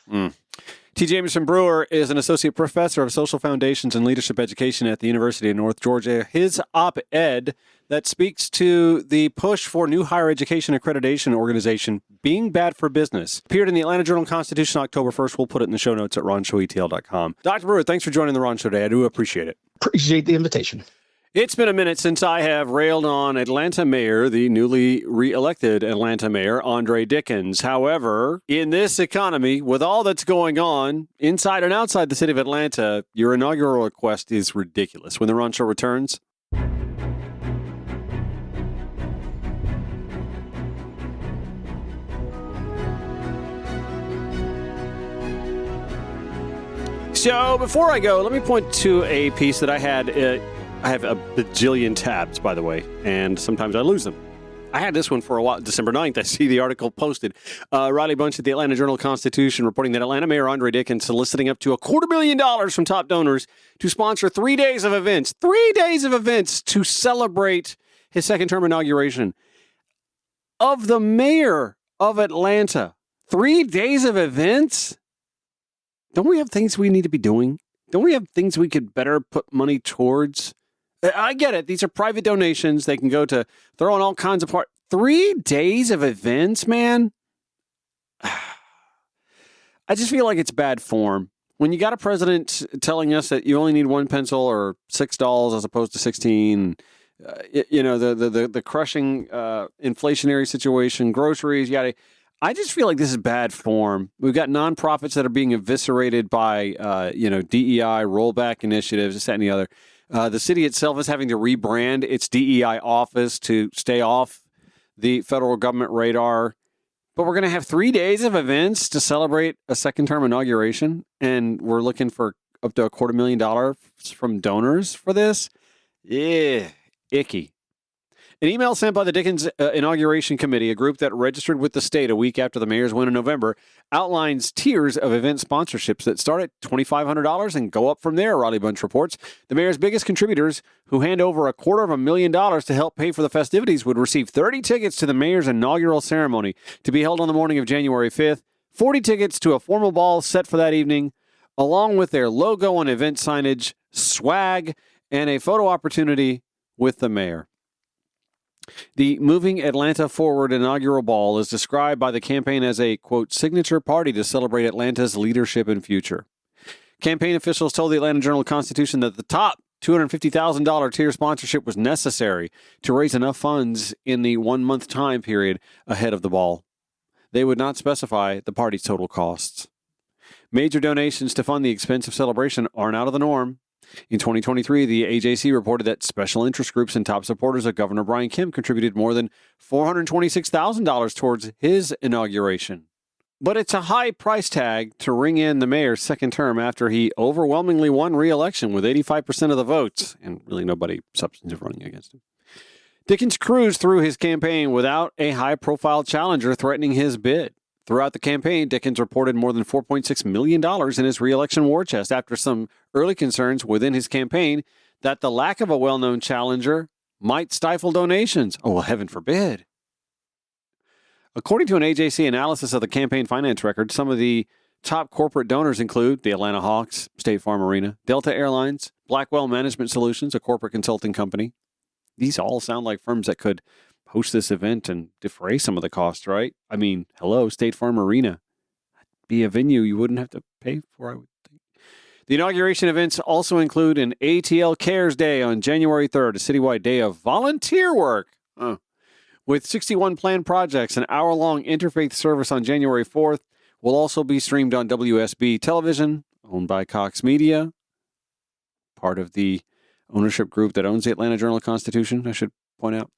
T. Jameson Brewer is an associate professor of social foundations and leadership education at the University of North Georgia. His op-ed that speaks to the push for new higher education accreditation organization being bad for business appeared in the Atlanta Journal-Constitution October 1st. We'll put it in the show notes at ronshowetl.com. Dr. Brewer, thanks for joining the Ron Show today. I do appreciate it. Appreciate the invitation. It's been a minute since I have railed on Atlanta Mayor, the newly re-elected Atlanta Mayor, Andre Dickens. However, in this economy, with all that's going on inside and outside the city of Atlanta, your inaugural request is ridiculous. When the Ron Show returns. So before I go, let me point to a piece that I had. I have a bajillion tabs, by the way, and sometimes I lose them. I had this one for a while. December 9th, I see the article posted. Riley Bunch at the Atlanta Journal-Constitution reporting that Atlanta Mayor Andre Dickens soliciting up to $250,000 from top donors to sponsor 3 days of events. 3 days of events to celebrate his second-term inauguration of the mayor of Atlanta. 3 days of events? Don't we have things we need to be doing? Don't we have things we could better put money towards? I get it. These are private donations. They can go to throwing all kinds of 3 days of events, man. I just feel like it's bad form. When you got a president telling us that you only need one pencil or $6 as opposed to 16, the crushing inflationary situation, groceries, I just feel like this is bad form. We've got nonprofits that are being eviscerated by, DEI rollback initiatives, this, that, and the other. The city itself is having to rebrand its DEI office to stay off the federal government radar. But we're going to have 3 days of events to celebrate a second-term inauguration, and we're looking for up to $250,000 from donors for this. Yeah, icky. An email sent by the Dickens Inauguration Committee, a group that registered with the state a week after the mayor's win in November, outlines tiers of event sponsorships that start at $2,500 and go up from there, Riley Bunch reports. The mayor's biggest contributors, who hand over $250,000 to help pay for the festivities, would receive 30 tickets to the mayor's inaugural ceremony to be held on the morning of January 5th, 40 tickets to a formal ball set for that evening, along with their logo and event signage, swag, and a photo opportunity with the mayor. The Moving Atlanta Forward inaugural ball is described by the campaign as a, quote, signature party to celebrate Atlanta's leadership and future. Campaign officials told the Atlanta Journal-Constitution that the top $250,000 tier sponsorship was necessary to raise enough funds in the 1 month time period ahead of the ball. They would not specify the party's total costs. Major donations to fund the expensive celebration aren't out of the norm. In 2023, the AJC reported that special interest groups and top supporters of Governor Brian Kemp contributed more than $426,000 towards his inauguration. But it's a high price tag to ring in the mayor's second term after he overwhelmingly won re-election with 85% of the votes, and really nobody substantive running against him. Dickens cruised through his campaign without a high-profile challenger threatening his bid. Throughout the campaign, Dickens reported more than $4.6 million in his re-election war chest after some early concerns within his campaign that the lack of a well-known challenger might stifle donations. Oh, well, heaven forbid. According to an AJC analysis of the campaign finance record, some of the top corporate donors include the Atlanta Hawks, State Farm Arena, Delta Airlines, Blackwell Management Solutions, a corporate consulting company. These all sound like firms that could host this event and defray some of the costs, right? I mean, hello, State Farm Arena. That'd be a venue you wouldn't have to pay for, I would think. The inauguration events also include an ATL Cares Day on January 3rd, a citywide day of volunteer work. With 61 planned projects, an hour-long interfaith service on January 4th will also be streamed on WSB Television, owned by Cox Media, part of the ownership group that owns the Atlanta Journal-Constitution, I should point out.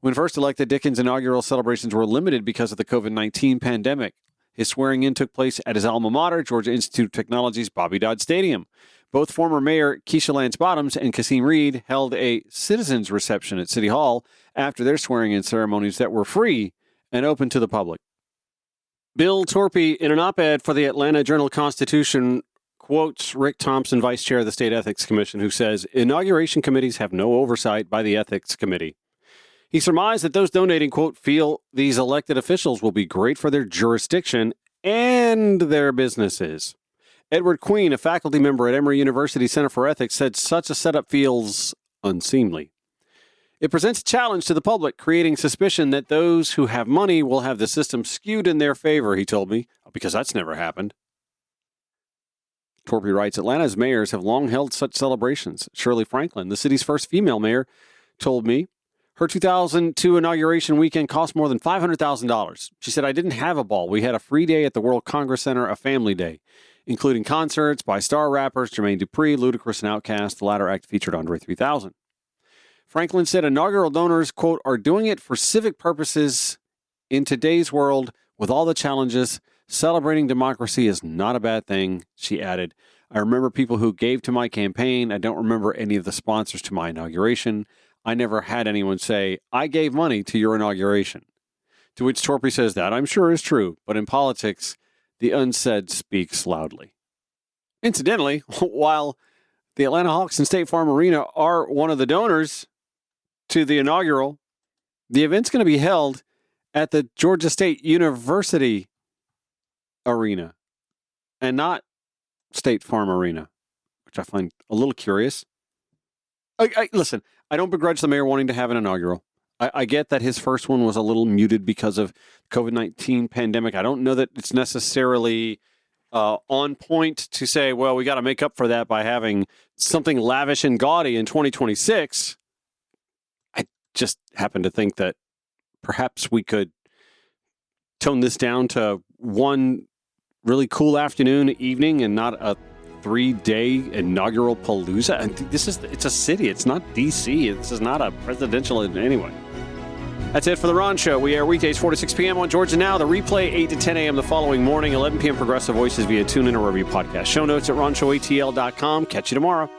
When first elected, Dickens' inaugural celebrations were limited because of the COVID-19 pandemic. His swearing-in took place at his alma mater, Georgia Institute of Technology's Bobby Dodd Stadium. Both former Mayor Keisha Lance Bottoms and Kasim Reed held a citizens' reception at City Hall after their swearing-in ceremonies that were free and open to the public. Bill Torpy, in an op-ed for the Atlanta Journal-Constitution, quotes Rick Thompson, Vice Chair of the State Ethics Commission, who says, inauguration committees have no oversight by the Ethics Committee. He surmised that those donating, quote, feel these elected officials will be great for their jurisdiction and their businesses. Edward Queen, a faculty member at Emory University Center for Ethics, said such a setup feels unseemly. It presents a challenge to the public, creating suspicion that those who have money will have the system skewed in their favor, he told me, because that's never happened. Torpy writes, Atlanta's mayors have long held such celebrations. Shirley Franklin, the city's first female mayor, told me, her 2002 inauguration weekend cost more than $500,000. She said, I didn't have a ball. We had a free day at the World Congress Center, a family day, including concerts by star rappers Jermaine Dupri, Ludacris, and Outkast. The latter act featured Andre 3000. Franklin said inaugural donors, quote, are doing it for civic purposes. In today's world, with all the challenges, celebrating democracy is not a bad thing, she added. I remember people who gave to my campaign. I don't remember any of the sponsors to my inauguration. I never had anyone say, I gave money to your inauguration. To which Torpy says that I'm sure is true, but in politics, the unsaid speaks loudly. Incidentally, while the Atlanta Hawks and State Farm Arena are one of the donors to the inaugural, the event's going to be held at the Georgia State University Arena and not State Farm Arena, which I find a little curious. Listen, I don't begrudge the mayor wanting to have an inaugural. I get that his first one was a little muted because of COVID-19 pandemic. I don't know that it's necessarily on point to say, well, we got to make up for that by having something lavish and gaudy in 2026. I just happen to think that perhaps we could tone this down to one really cool afternoon, evening, and not a 3-day inaugural palooza. And it's a city. It's not D.C. This is not a presidential anyway. That's it for The Ron Show. We air weekdays 4 to 6 p.m. on Georgia Now. The replay 8 to 10 a.m. the following morning, 11 p.m. Progressive Voices via TuneIn or wherever you podcast. Show notes at RonShowATL.com. Catch you tomorrow.